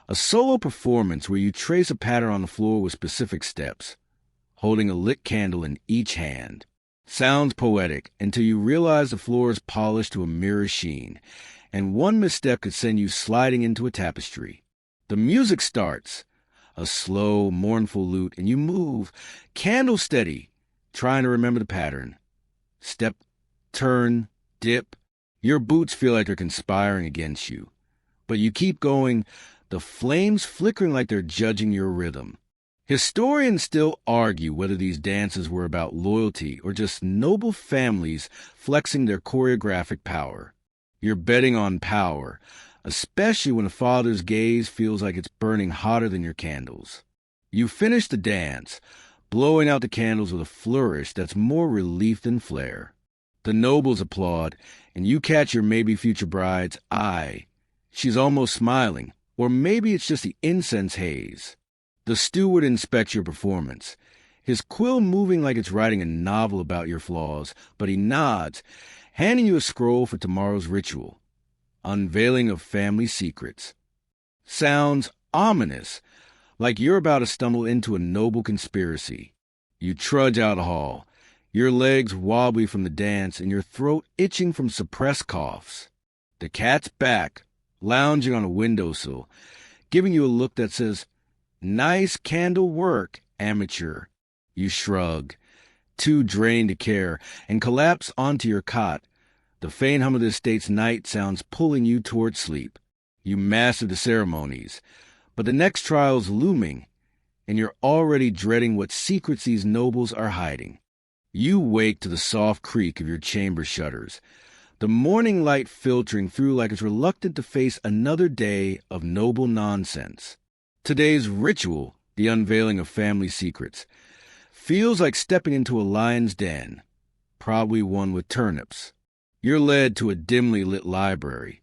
a solo performance where you trace a pattern on the floor with specific steps, holding a lit candle in each hand. Sounds poetic until you realize the floor is polished to a mirror sheen, and one misstep could send you sliding into a tapestry. The music starts, a slow, mournful lute, and you move, candle steady, trying to remember the pattern. Step, turn, dip. Your boots feel like they're conspiring against you, but you keep going, the flames flickering like they're judging your rhythm. Historians still argue whether these dances were about loyalty or just noble families flexing their choreographic power. You're betting on power, especially when a father's gaze feels like it's burning hotter than your candles. You finish the dance, blowing out the candles with a flourish that's more relief than flair. The nobles applaud, and you catch your maybe future bride's eye. She's almost smiling, or maybe it's just the incense haze. The steward inspects your performance, his quill moving like it's writing a novel about your flaws, but he nods, handing you a scroll for tomorrow's ritual. Unveiling of family secrets. Sounds ominous, like you're about to stumble into a noble conspiracy. You trudge out the hall, your legs wobbly from the dance and your throat itching from suppressed coughs. The cat's back, lounging on a windowsill, giving you a look that says, "Nice candle work, amateur." You shrug, too drained to care, and collapse onto your cot. The faint hum of the estate's night sounds pulling you toward sleep. You master the ceremonies, but the next trial's looming, and you're already dreading what secrets these nobles are hiding. You wake to the soft creak of your chamber shutters, the morning light filtering through like it's reluctant to face another day of noble nonsense. Today's ritual, the unveiling of family secrets, feels like stepping into a lion's den, probably one with turnips. You're led to a dimly lit library,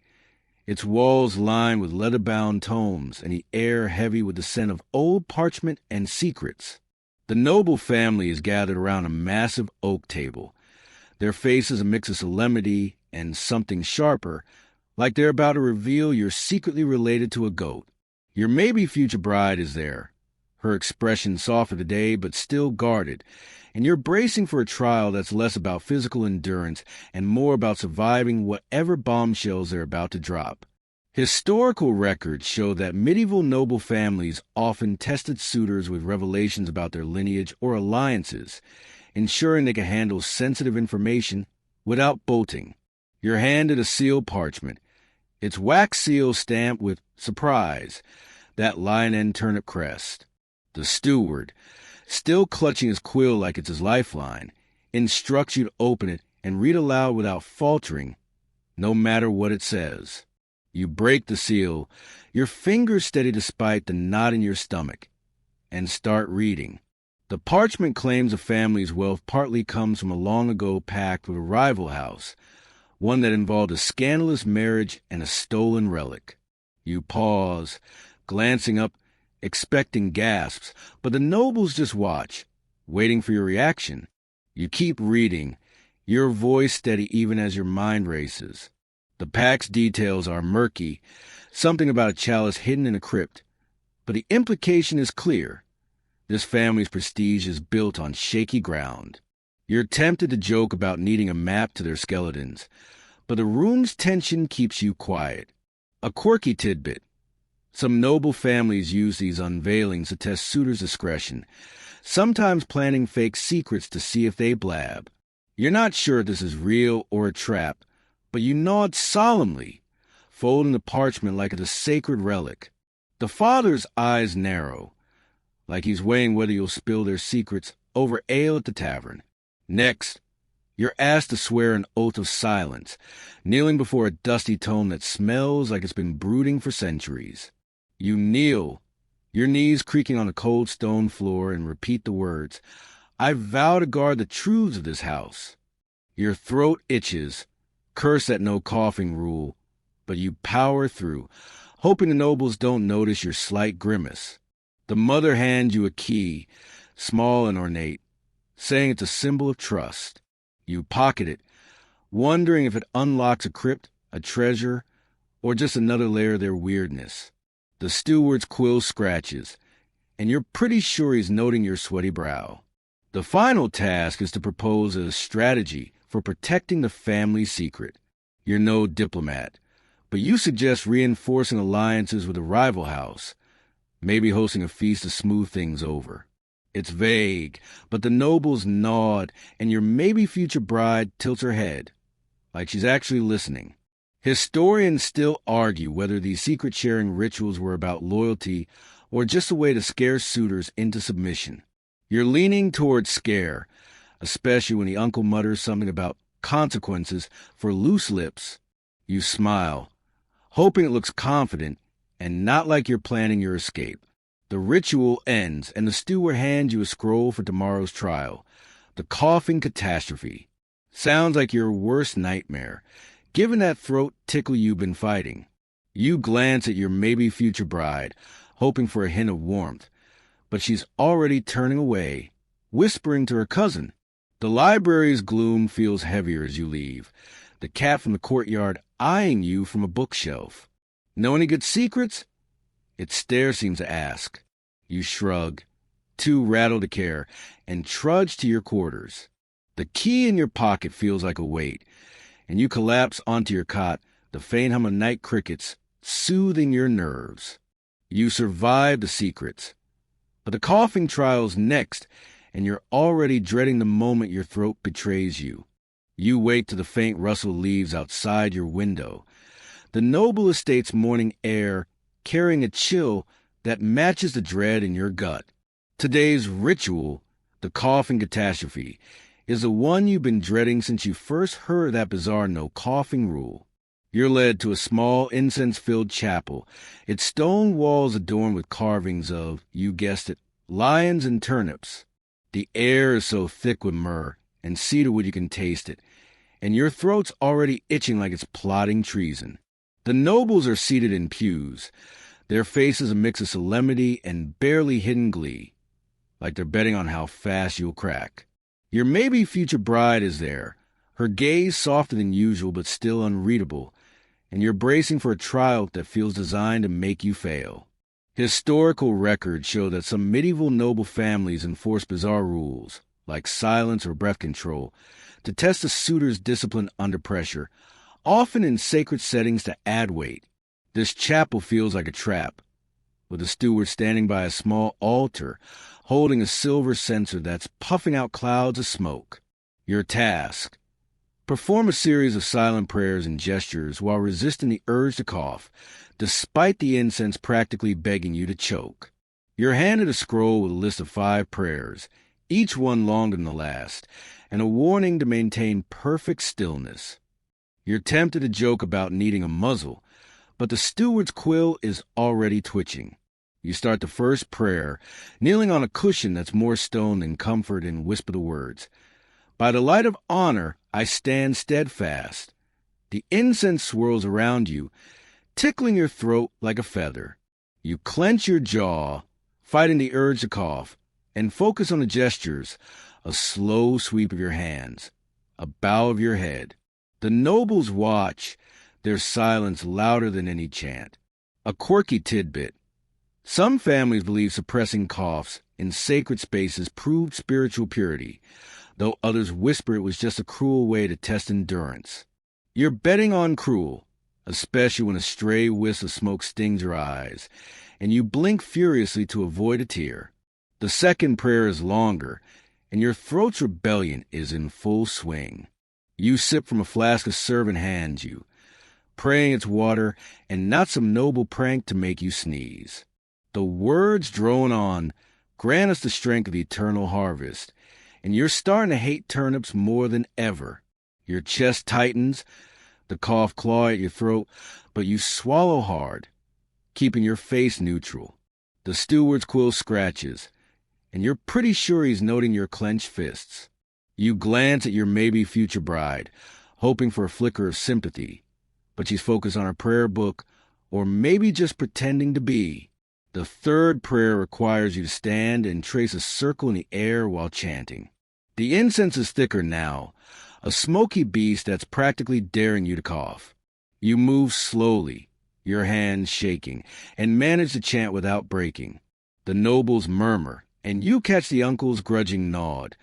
its walls lined with leather-bound tomes and the air heavy with the scent of old parchment and secrets. The noble family is gathered around a massive oak table, their faces a mix of solemnity and something sharper, like they're about to reveal you're secretly related to a goat. Your maybe future bride is there, her expression soft for the day but still guarded, and you're bracing for a trial that's less about physical endurance and more about surviving whatever bombshells they're about to drop. Historical records show that medieval noble families often tested suitors with revelations about their lineage or alliances, ensuring they could handle sensitive information without bolting. You're handed a sealed parchment, its wax seal stamped with "surprise," that lion and turnip crest. The steward, still clutching his quill like it's his lifeline, instructs you to open it and read aloud without faltering, no matter what it says. You break the seal, your fingers steady despite the knot in your stomach, and start reading. The parchment claims a family's wealth partly comes from a long-ago pact with a rival house, one that involved a scandalous marriage and a stolen relic. You pause, glancing up, expecting gasps, but the nobles just watch, waiting for your reaction. You keep reading, your voice steady even as your mind races. The pact's details are murky, something about a chalice hidden in a crypt, but the implication is clear. This family's prestige is built on shaky ground. You're tempted to joke about needing a map to their skeletons, but the room's tension keeps you quiet. A quirky tidbit. Some noble families use these unveilings to test suitors' discretion, sometimes planting fake secrets to see if they blab. You're not sure if this is real or a trap, but you nod solemnly, folding the parchment like it's a sacred relic. The father's eyes narrow, like he's weighing whether you'll spill their secrets over ale at the tavern. Next, you're asked to swear an oath of silence, kneeling before a dusty tome that smells like it's been brooding for centuries. You kneel, your knees creaking on the cold stone floor, and repeat the words, "I vow to guard the truths of this house." Your throat itches, curse that no coughing rule, but you power through, hoping the nobles don't notice your slight grimace. The mother hands you a key, small and ornate, saying it's a symbol of trust. You pocket it, wondering if it unlocks a crypt, a treasure, or just another layer of their weirdness. The steward's quill scratches, and you're pretty sure he's noting your sweaty brow. The final task is to propose a strategy for protecting the family secret. You're no diplomat, but you suggest reinforcing alliances with a rival house, maybe hosting a feast to smooth things over. It's vague, but the nobles nod, and your maybe future bride tilts her head, like she's actually listening. Historians still argue whether these secret-sharing rituals were about loyalty or just a way to scare suitors into submission. You're leaning towards scare, especially when the uncle mutters something about consequences for loose lips. You smile, hoping it looks confident and not like you're planning your escape. The ritual ends, and the steward hands you a scroll for tomorrow's trial. The coughing catastrophe. Sounds like your worst nightmare, given that throat tickle you've been fighting. You glance at your maybe future bride, hoping for a hint of warmth, but she's already turning away, whispering to her cousin. The library's gloom feels heavier as you leave, the cat from the courtyard eyeing you from a bookshelf. Know any good secrets? Its stare seems to ask. You shrug, too rattled to care, and trudge to your quarters. The key in your pocket feels like a weight, and you collapse onto your cot, the faint hum of night crickets soothing your nerves. You survive the secrets. But the coughing trial's next, and you're already dreading the moment your throat betrays you. You wait till the faint rustle leaves outside your window. The noble estate's morning air carrying a chill that matches the dread in your gut. Today's ritual, the coughing catastrophe, is the one you've been dreading since you first heard that bizarre no-coughing rule. You're led to a small incense-filled chapel, its stone walls adorned with carvings of, you guessed it, lions and turnips. The air is so thick with myrrh and cedarwood you can taste it, and your throat's already itching like it's plotting treason. The nobles are seated in pews, their faces a mix of solemnity and barely hidden glee, like they're betting on how fast you'll crack. Your maybe future bride is there, her gaze softer than usual but still unreadable, and you're bracing for a trial that feels designed to make you fail. Historical records show that some medieval noble families enforced bizarre rules, like silence or breath control, to test a suitor's discipline under pressure, often in sacred settings to add weight. This chapel feels like a trap, with a steward standing by a small altar, holding a silver censer that's puffing out clouds of smoke. Your task: perform a series of silent prayers and gestures while resisting the urge to cough, despite the incense practically begging you to choke. You're handed a scroll with a list of 5 prayers, each one longer than the last, and a warning to maintain perfect stillness. You're tempted to joke about needing a muzzle, but the steward's quill is already twitching. You start the first prayer, kneeling on a cushion that's more stone than comfort, and whisper the words, "By the light of honor, I stand steadfast." The incense swirls around you, tickling your throat like a feather. You clench your jaw, fighting the urge to cough, and focus on the gestures, a slow sweep of your hands, a bow of your head. The nobles watch, their silence louder than any chant. A quirky tidbit: some families believe suppressing coughs in sacred spaces proved spiritual purity, though others whisper it was just a cruel way to test endurance. You're betting on cruel, especially when a stray wisp of smoke stings your eyes, and you blink furiously to avoid a tear. The second prayer is longer, and your throat's rebellion is in full swing. You sip from a flask a servant hands you, praying it's water and not some noble prank to make you sneeze. The words drone on, "Grant us the strength of the eternal harvest," and you're starting to hate turnips more than ever. Your chest tightens, the cough claw at your throat, but you swallow hard, keeping your face neutral. The steward's quill scratches, and you're pretty sure he's noting your clenched fists. You glance at your maybe future bride, hoping for a flicker of sympathy, but she's focused on her prayer book, or maybe just pretending to be. The third prayer requires you to stand and trace a circle in the air while chanting. The incense is thicker now, a smoky beast that's practically daring you to cough. You move slowly, your hands shaking, and manage to chant without breaking. The nobles murmur, and you catch the uncle's grudging nod.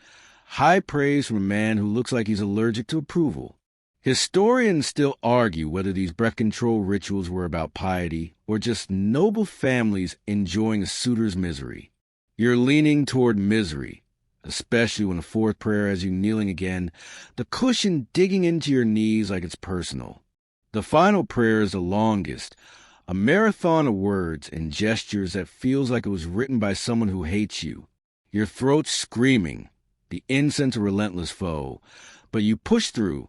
High praise from a man who looks like he's allergic to approval. Historians still argue whether these breath control rituals were about piety or just noble families enjoying a suitor's misery. You're leaning toward misery, especially when the fourth prayer has you kneeling again, the cushion digging into your knees like it's personal. The final prayer is the longest, a marathon of words and gestures that feels like it was written by someone who hates you. Your throat's screaming, the incense a relentless foe, but you push through,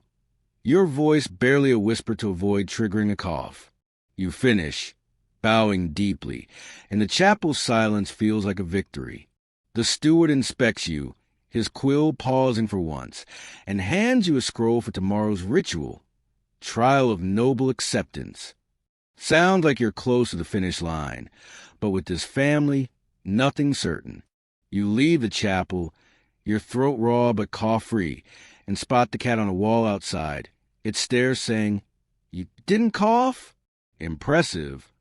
your voice barely a whisper to avoid triggering a cough. You finish, bowing deeply, and the chapel's silence feels like a victory. The steward inspects you, his quill pausing for once, and hands you a scroll for tomorrow's ritual, trial of noble acceptance. Sounds like you're close to the finish line, but with this family, nothing's certain. You leave the chapel, your throat raw but cough-free, and spot the cat on a wall outside. It stares, saying, "You didn't cough? Impressive."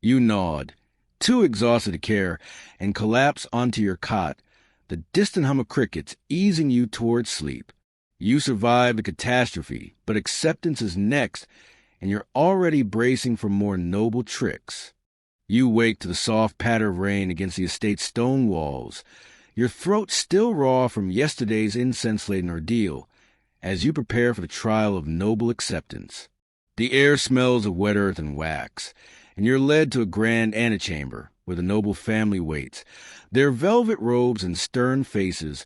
You nod, too exhausted to care, and collapse onto your cot, the distant hum of crickets easing you towards sleep. You survived the catastrophe, but acceptance is next, and you're already bracing for more noble tricks. You wake to the soft patter of rain against the estate's stone walls, your throat still raw from yesterday's incense-laden ordeal, as you prepare for the trial of noble acceptance. The air smells of wet earth and wax, and you're led to a grand antechamber where the noble family waits, their velvet robes and stern faces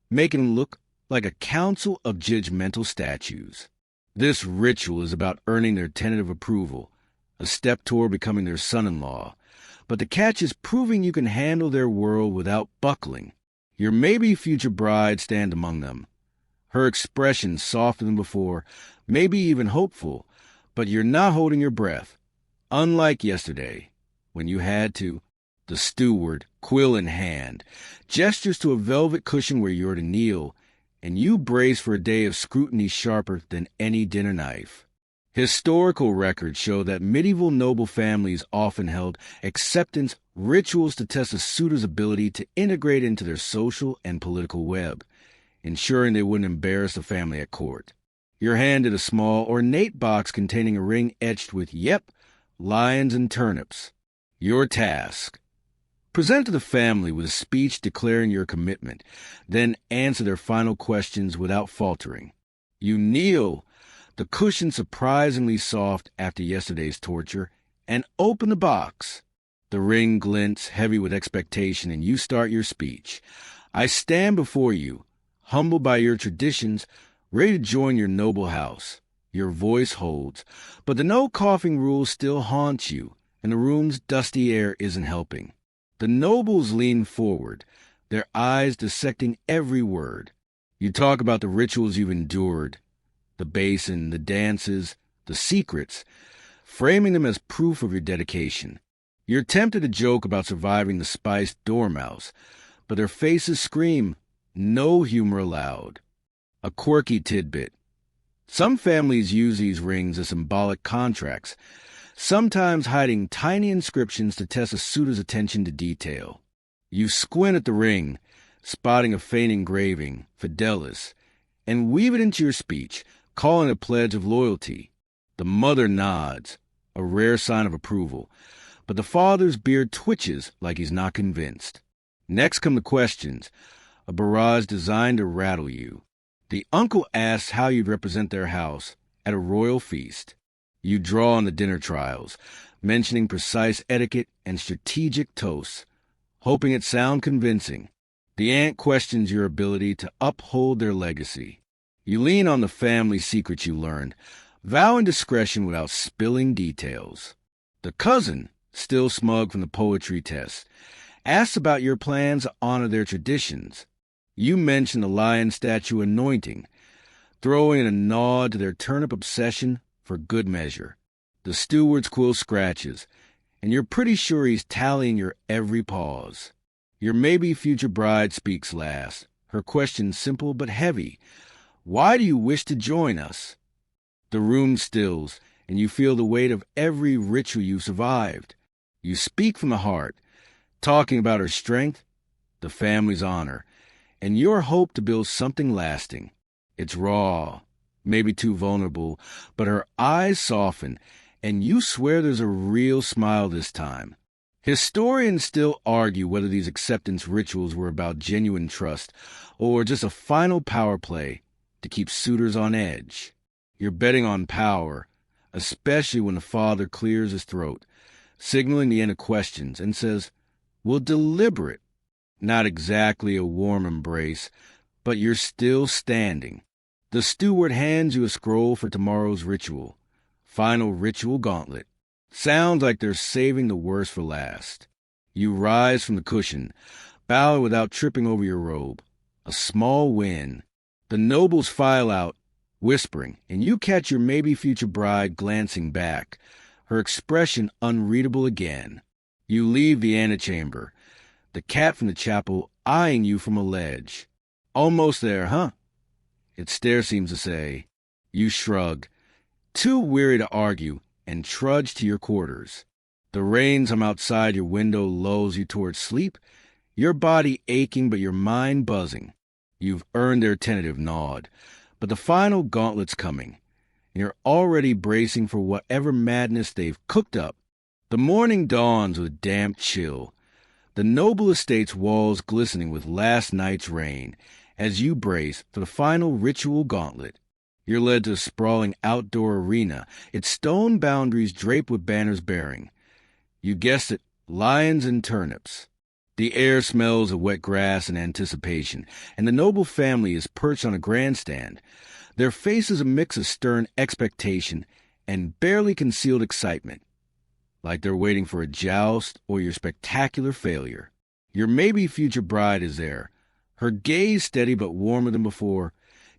making them look like a council of judgmental statues. This ritual is about earning their tentative approval, a step toward becoming their son-in-law. But the catch is proving you can handle their world without buckling. Your maybe future bride stands among them. Her expression softer than before, maybe even hopeful, but you're not holding your breath. Unlike yesterday, when you had to. The steward, quill in hand, gestures to a velvet cushion where you're to kneel, and you brace for a day of scrutiny sharper than any dinner knife. Historical records show that medieval noble families often held acceptance rituals to test a suitor's ability to integrate into their social and political web, ensuring they wouldn't embarrass the family at court. You're handed a small, ornate box containing a ring etched with, lions and turnips. Your task: present to the family with a speech declaring your commitment, then answer their final questions without faltering. You kneel, the cushion surprisingly soft after yesterday's torture, and open the box. The ring glints, heavy with expectation, and you start your speech. I stand before you, humbled by your traditions, ready to join your noble house. Your voice holds, but the no coughing rule still haunts you, and the room's dusty air isn't helping. The nobles lean forward, their eyes dissecting every word. You talk about the rituals you've endured, the basin, the dances, the secrets, framing them as proof of your dedication. You're tempted to joke about surviving the spiced dormouse, but their faces scream, no humor allowed. A quirky tidbit: some families use these rings as symbolic contracts, sometimes hiding tiny inscriptions to test a suitor's attention to detail. You squint at the ring, spotting a faint engraving, Fidelis, and weave it into your speech, calling it a pledge of loyalty. The mother nods, a rare sign of approval, but the father's beard twitches like he's not convinced. Next come the questions, a barrage designed to rattle you. The uncle asks how you'd represent their house at a royal feast. You draw on the dinner trials, mentioning precise etiquette and strategic toasts, hoping it sound convincing. The aunt questions your ability to uphold their legacy. You lean on the family secrets you learned, vowing discretion without spilling details. The cousin, still smug from the poetry test, asks about your plans to honor their traditions. You mention the lion statue anointing, throwing in a nod to their turnip obsession for good measure. The steward's quill scratches, and you're pretty sure he's tallying your every pause. Your maybe future bride speaks last, her question simple but heavy. Why do you wish to join us? The room stills, and you feel the weight of every ritual you survived. You speak from the heart, talking about her strength, the family's honor, and your hope to build something lasting. It's raw, maybe too vulnerable, but her eyes soften, and you swear there's a real smile this time. Historians still argue whether these acceptance rituals were about genuine trust or just a final power play to keep suitors on edge. You're betting on power, especially when the father clears his throat, signaling the end of questions, and says, "We'll deliberate." Not exactly a warm embrace, but you're still standing. The steward hands you a scroll for tomorrow's ritual. Final ritual gauntlet. Sounds like they're saving the worst for last. You rise from the cushion, bowing without tripping over your robe. A small win. The nobles file out, whispering, and you catch your maybe future bride glancing back, her expression unreadable again. You leave the antechamber, the cat from the chapel eyeing you from a ledge. Almost there, huh? Its stare seems to say. You shrug, too weary to argue, and trudge to your quarters. The rain from outside your window lulls you towards sleep, your body aching but your mind buzzing. You've earned their tentative nod, But the final gauntlet's coming, and you're already bracing for whatever madness they've cooked up. The morning dawns with a damp chill, the noble estate's walls glistening with last night's rain, as you brace for the final ritual gauntlet. You're led to a sprawling outdoor arena, its stone boundaries draped with banners bearing. You guessed it, lions and turnips. The air smells of wet grass and anticipation, and the noble family is perched on a grandstand. Their faces a mix of stern expectation and barely concealed excitement, like they're waiting for a joust or your spectacular failure. Your maybe future bride is there, her gaze steady but warmer than before,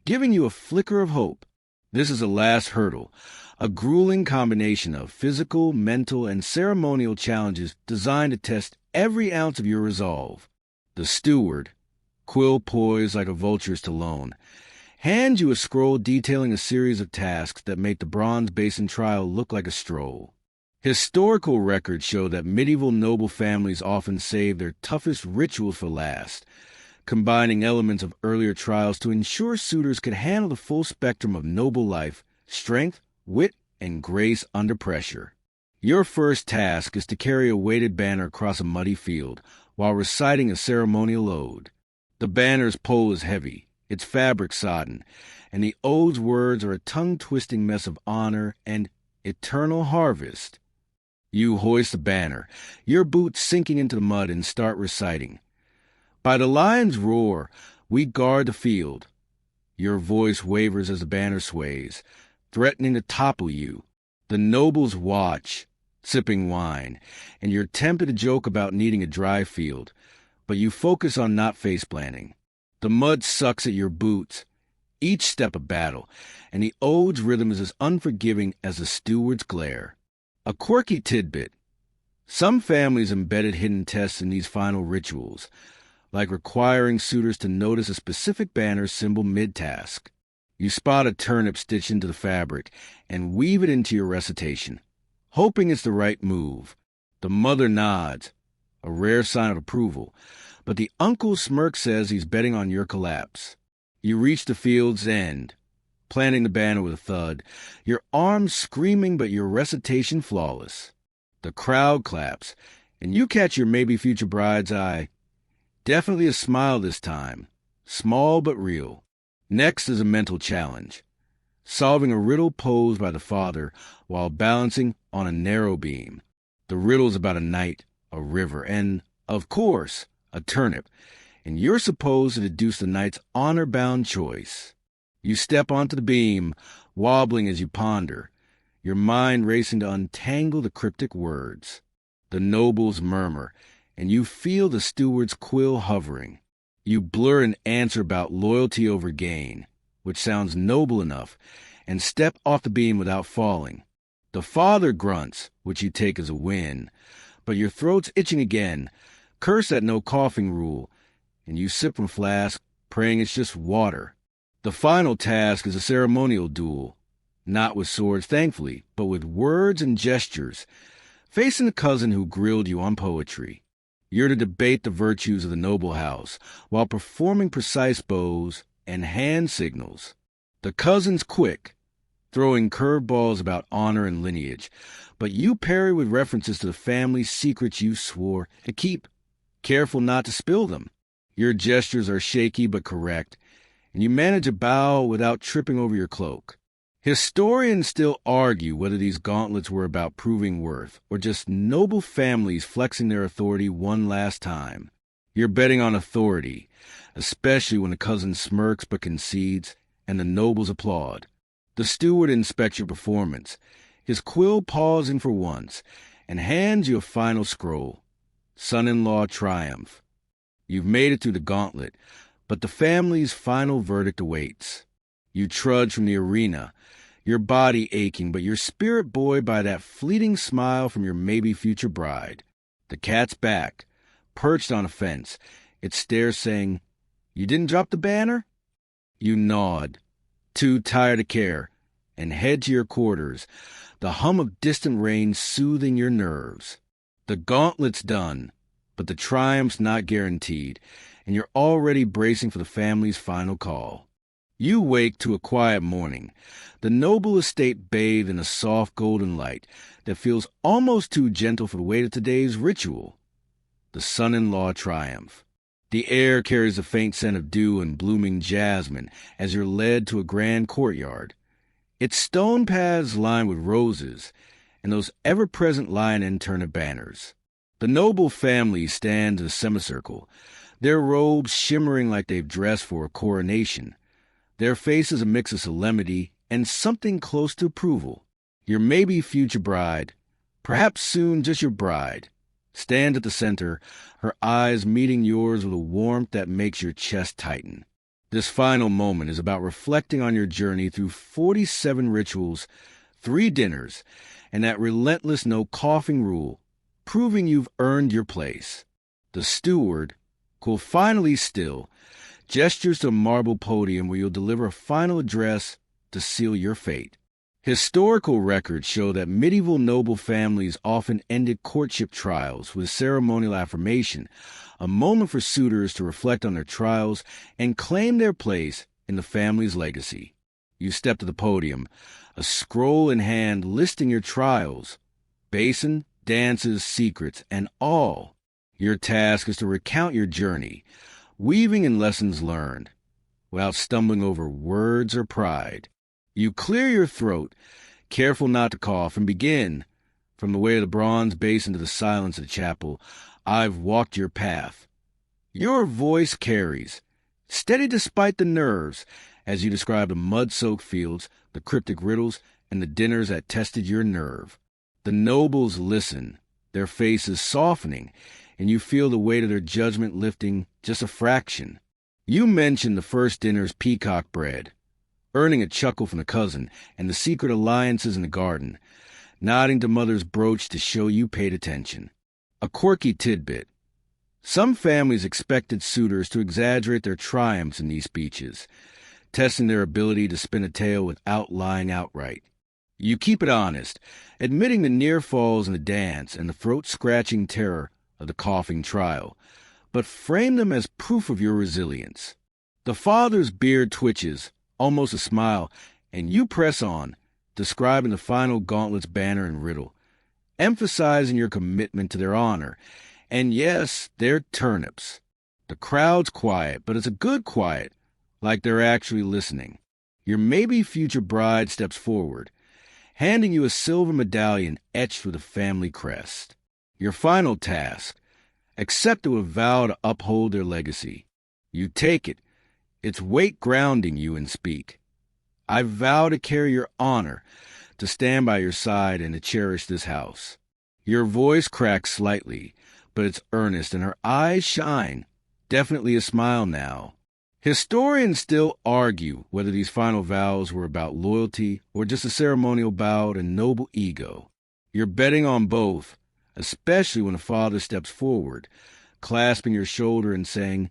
giving you a flicker of hope. This is the last hurdle, a grueling combination of physical, mental, and ceremonial challenges designed to test every ounce of your resolve. The steward, quill poised like a vulture's talon, hands you a scroll detailing a series of tasks that make the Bronze Basin trial look like a stroll. Historical records show that medieval noble families often saved their toughest rituals for last, combining elements of earlier trials to ensure suitors could handle the full spectrum of noble life, strength, wit, and grace under pressure. Your first task is to carry a weighted banner across a muddy field while reciting a ceremonial ode. The banner's pole is heavy, its fabric sodden, and the ode's words are a tongue-twisting mess of honor and eternal harvest. You hoist the banner, your boots sinking into the mud, and start reciting. By the lion's roar, we guard the field. Your voice wavers as the banner sways, threatening to topple you. The nobles watch, sipping wine, and you're tempted to joke about needing a dry field, but you focus on not face-planting. The mud sucks at your boots, each step a battle, and the ode's rhythm is as unforgiving as the steward's glare. A quirky tidbit. Some families embedded hidden tests in these final rituals, like requiring suitors to notice a specific banner symbol mid-task. You spot a turnip stitched into the fabric and weave it into your recitation, hoping it's the right move. The mother nods, a rare sign of approval, but the uncle's smirk says he's betting on your collapse. You reach the field's end, planting the banner with a thud, your arms screaming but your recitation flawless. The crowd claps, and you catch your maybe future bride's eye. Definitely a smile this time, small but real. Next is a mental challenge, solving a riddle posed by the father while balancing on a narrow beam. The riddle's about a knight, a river, and, of course, a turnip, and you're supposed to deduce the knight's honor-bound choice. You step onto the beam, wobbling as you ponder, your mind racing to untangle the cryptic words. The nobles murmur, and you feel the steward's quill hovering. You blur an answer about loyalty over gain, which sounds noble enough, and step off the beam without falling. The father grunts, which you take as a win, but your throat's itching again, curse that no coughing rule, and you sip from a flask, praying it's just water. The final task is a ceremonial duel, not with swords, thankfully, but with words and gestures, facing the cousin who grilled you on poetry. You're to debate the virtues of the noble house while performing precise bows and hand signals. The cousin's quick, throwing curveballs about honor and lineage, but you parry with references to the family secrets you swore to keep, careful not to spill them. Your gestures are shaky but correct, and you manage a bow without tripping over your cloak. Historians still argue whether these gauntlets were about proving worth or just noble families flexing their authority one last time. You're betting on authority, especially when the cousin smirks but concedes and the nobles applaud. The steward inspects your performance, his quill pausing for once, and hands you a final scroll. Son-in-law triumph. You've made it through the gauntlet, but the family's final verdict awaits. You trudge from the arena, your body aching, but your spirit buoyed by that fleeting smile from your maybe future bride. The cat's back, perched on a fence, its stare saying, "You didn't drop the banner?" You nod, too tired to care, and head to your quarters, the hum of distant rain soothing your nerves. The gauntlet's done, but the triumph's not guaranteed, and you're already bracing for the family's final call. You wake to a quiet morning, the noble estate bathed in a soft golden light that feels almost too gentle for the weight of today's ritual. The son-in-law triumph. The air carries a faint scent of dew and blooming jasmine as you're led to a grand courtyard. Its stone paths lined with roses and those ever-present lion and turnip banners. The noble family stands in a semicircle, their robes shimmering like they've dressed for a coronation. Their faces a mix of solemnity and something close to approval. Your maybe future bride, perhaps soon just your bride, stands at the center, her eyes meeting yours with a warmth that makes your chest tighten. This final moment is about reflecting on your journey through 47 rituals, 3 dinners, and that relentless no coughing rule, proving you've earned your place. The steward, who'll finally still, gestures to a marble podium where you'll deliver a final address to seal your fate. Historical records show that medieval noble families often ended courtship trials with ceremonial affirmation, a moment for suitors to reflect on their trials and claim their place in the family's legacy. You step to the podium, a scroll in hand listing your trials, basin, dances, secrets, and all. Your task is to recount your journey, weaving in lessons learned, without stumbling over words or pride. You clear your throat, careful not to cough, and begin. From the way of the bronze basin to the silence of the chapel, I've walked your path. Your voice carries, steady despite the nerves, as you describe the mud-soaked fields, the cryptic riddles, and the dinners that tested your nerve. The nobles listen, their faces softening, and you feel the weight of their judgment lifting just a fraction. You mention the first dinner's peacock bread, earning a chuckle from the cousin, and the secret alliances in the garden, nodding to mother's brooch to show you paid attention. A quirky tidbit. Some families expected suitors to exaggerate their triumphs in these speeches, testing their ability to spin a tale without lying outright. You keep it honest, admitting the near falls in the dance and the throat-scratching terror of the coughing trial, but frame them as proof of your resilience. The father's beard twitches, almost a smile, and you press on, describing the final gauntlet's banner and riddle, emphasizing your commitment to their honor, and yes, their turnips. The crowd's quiet, but it's a good quiet, like they're actually listening. Your maybe future bride steps forward, handing you a silver medallion etched with a family crest. Your final task, accept it with a vow to uphold their legacy. You take it, its weight grounding you, and speak. I vow to carry your honor, to stand by your side, and to cherish this house. Your voice cracks slightly, but it's earnest, and her eyes shine, definitely a smile now. Historians still argue whether these final vows were about loyalty or just a ceremonial bow to noble ego. You're betting on both, especially when a father steps forward, clasping your shoulder and saying,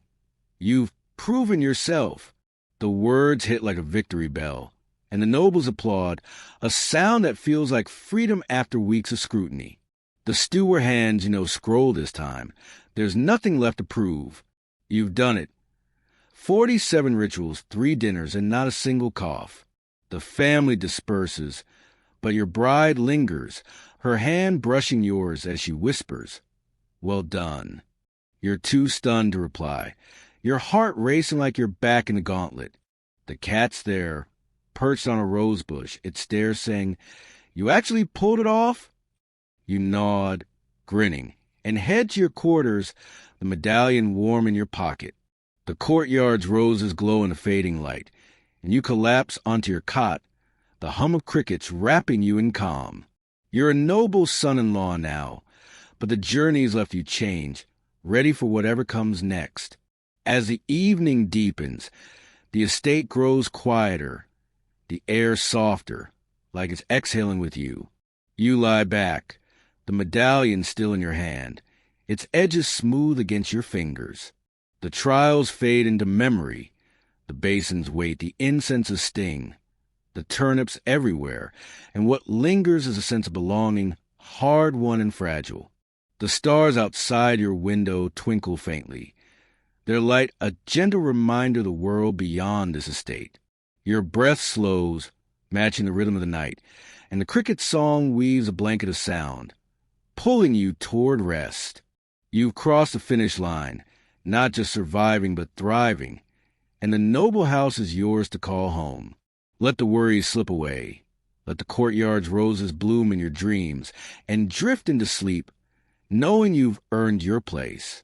"You've proven yourself." The words hit like a victory bell, and the nobles applaud, a sound that feels like freedom after weeks of scrutiny. The steward hands, scroll this time. There's nothing left to prove. You've done it. 47 rituals, 3 dinners, and not a single cough. The family disperses, but your bride lingers, her hand brushing yours as she whispers, "Well done." You're too stunned to reply, your heart racing like you're back in the gauntlet. The cat's there, perched on a rose bush. It stares, saying, "You actually pulled it off?" You nod, grinning, and head to your quarters, the medallion warm in your pocket. The courtyard's roses glow in the fading light, and you collapse onto your cot, the hum of crickets wrapping you in calm. You're a noble son-in-law now, but the journey's left you changed, ready for whatever comes next. As the evening deepens, the estate grows quieter, the air softer, like it's exhaling with you. You lie back, the medallion still in your hand, its edges smooth against your fingers. The trials fade into memory, the basin's weight, the incense's sting, the turnips everywhere, and what lingers is a sense of belonging, hard-won and fragile. The stars outside your window twinkle faintly, their light a gentle reminder of the world beyond this estate. Your breath slows, matching the rhythm of the night, and the cricket's song weaves a blanket of sound, pulling you toward rest. You've crossed the finish line, not just surviving but thriving, and the noble house is yours to call home. Let the worries slip away. Let the courtyard's roses bloom in your dreams, and drift into sleep, knowing you've earned your place.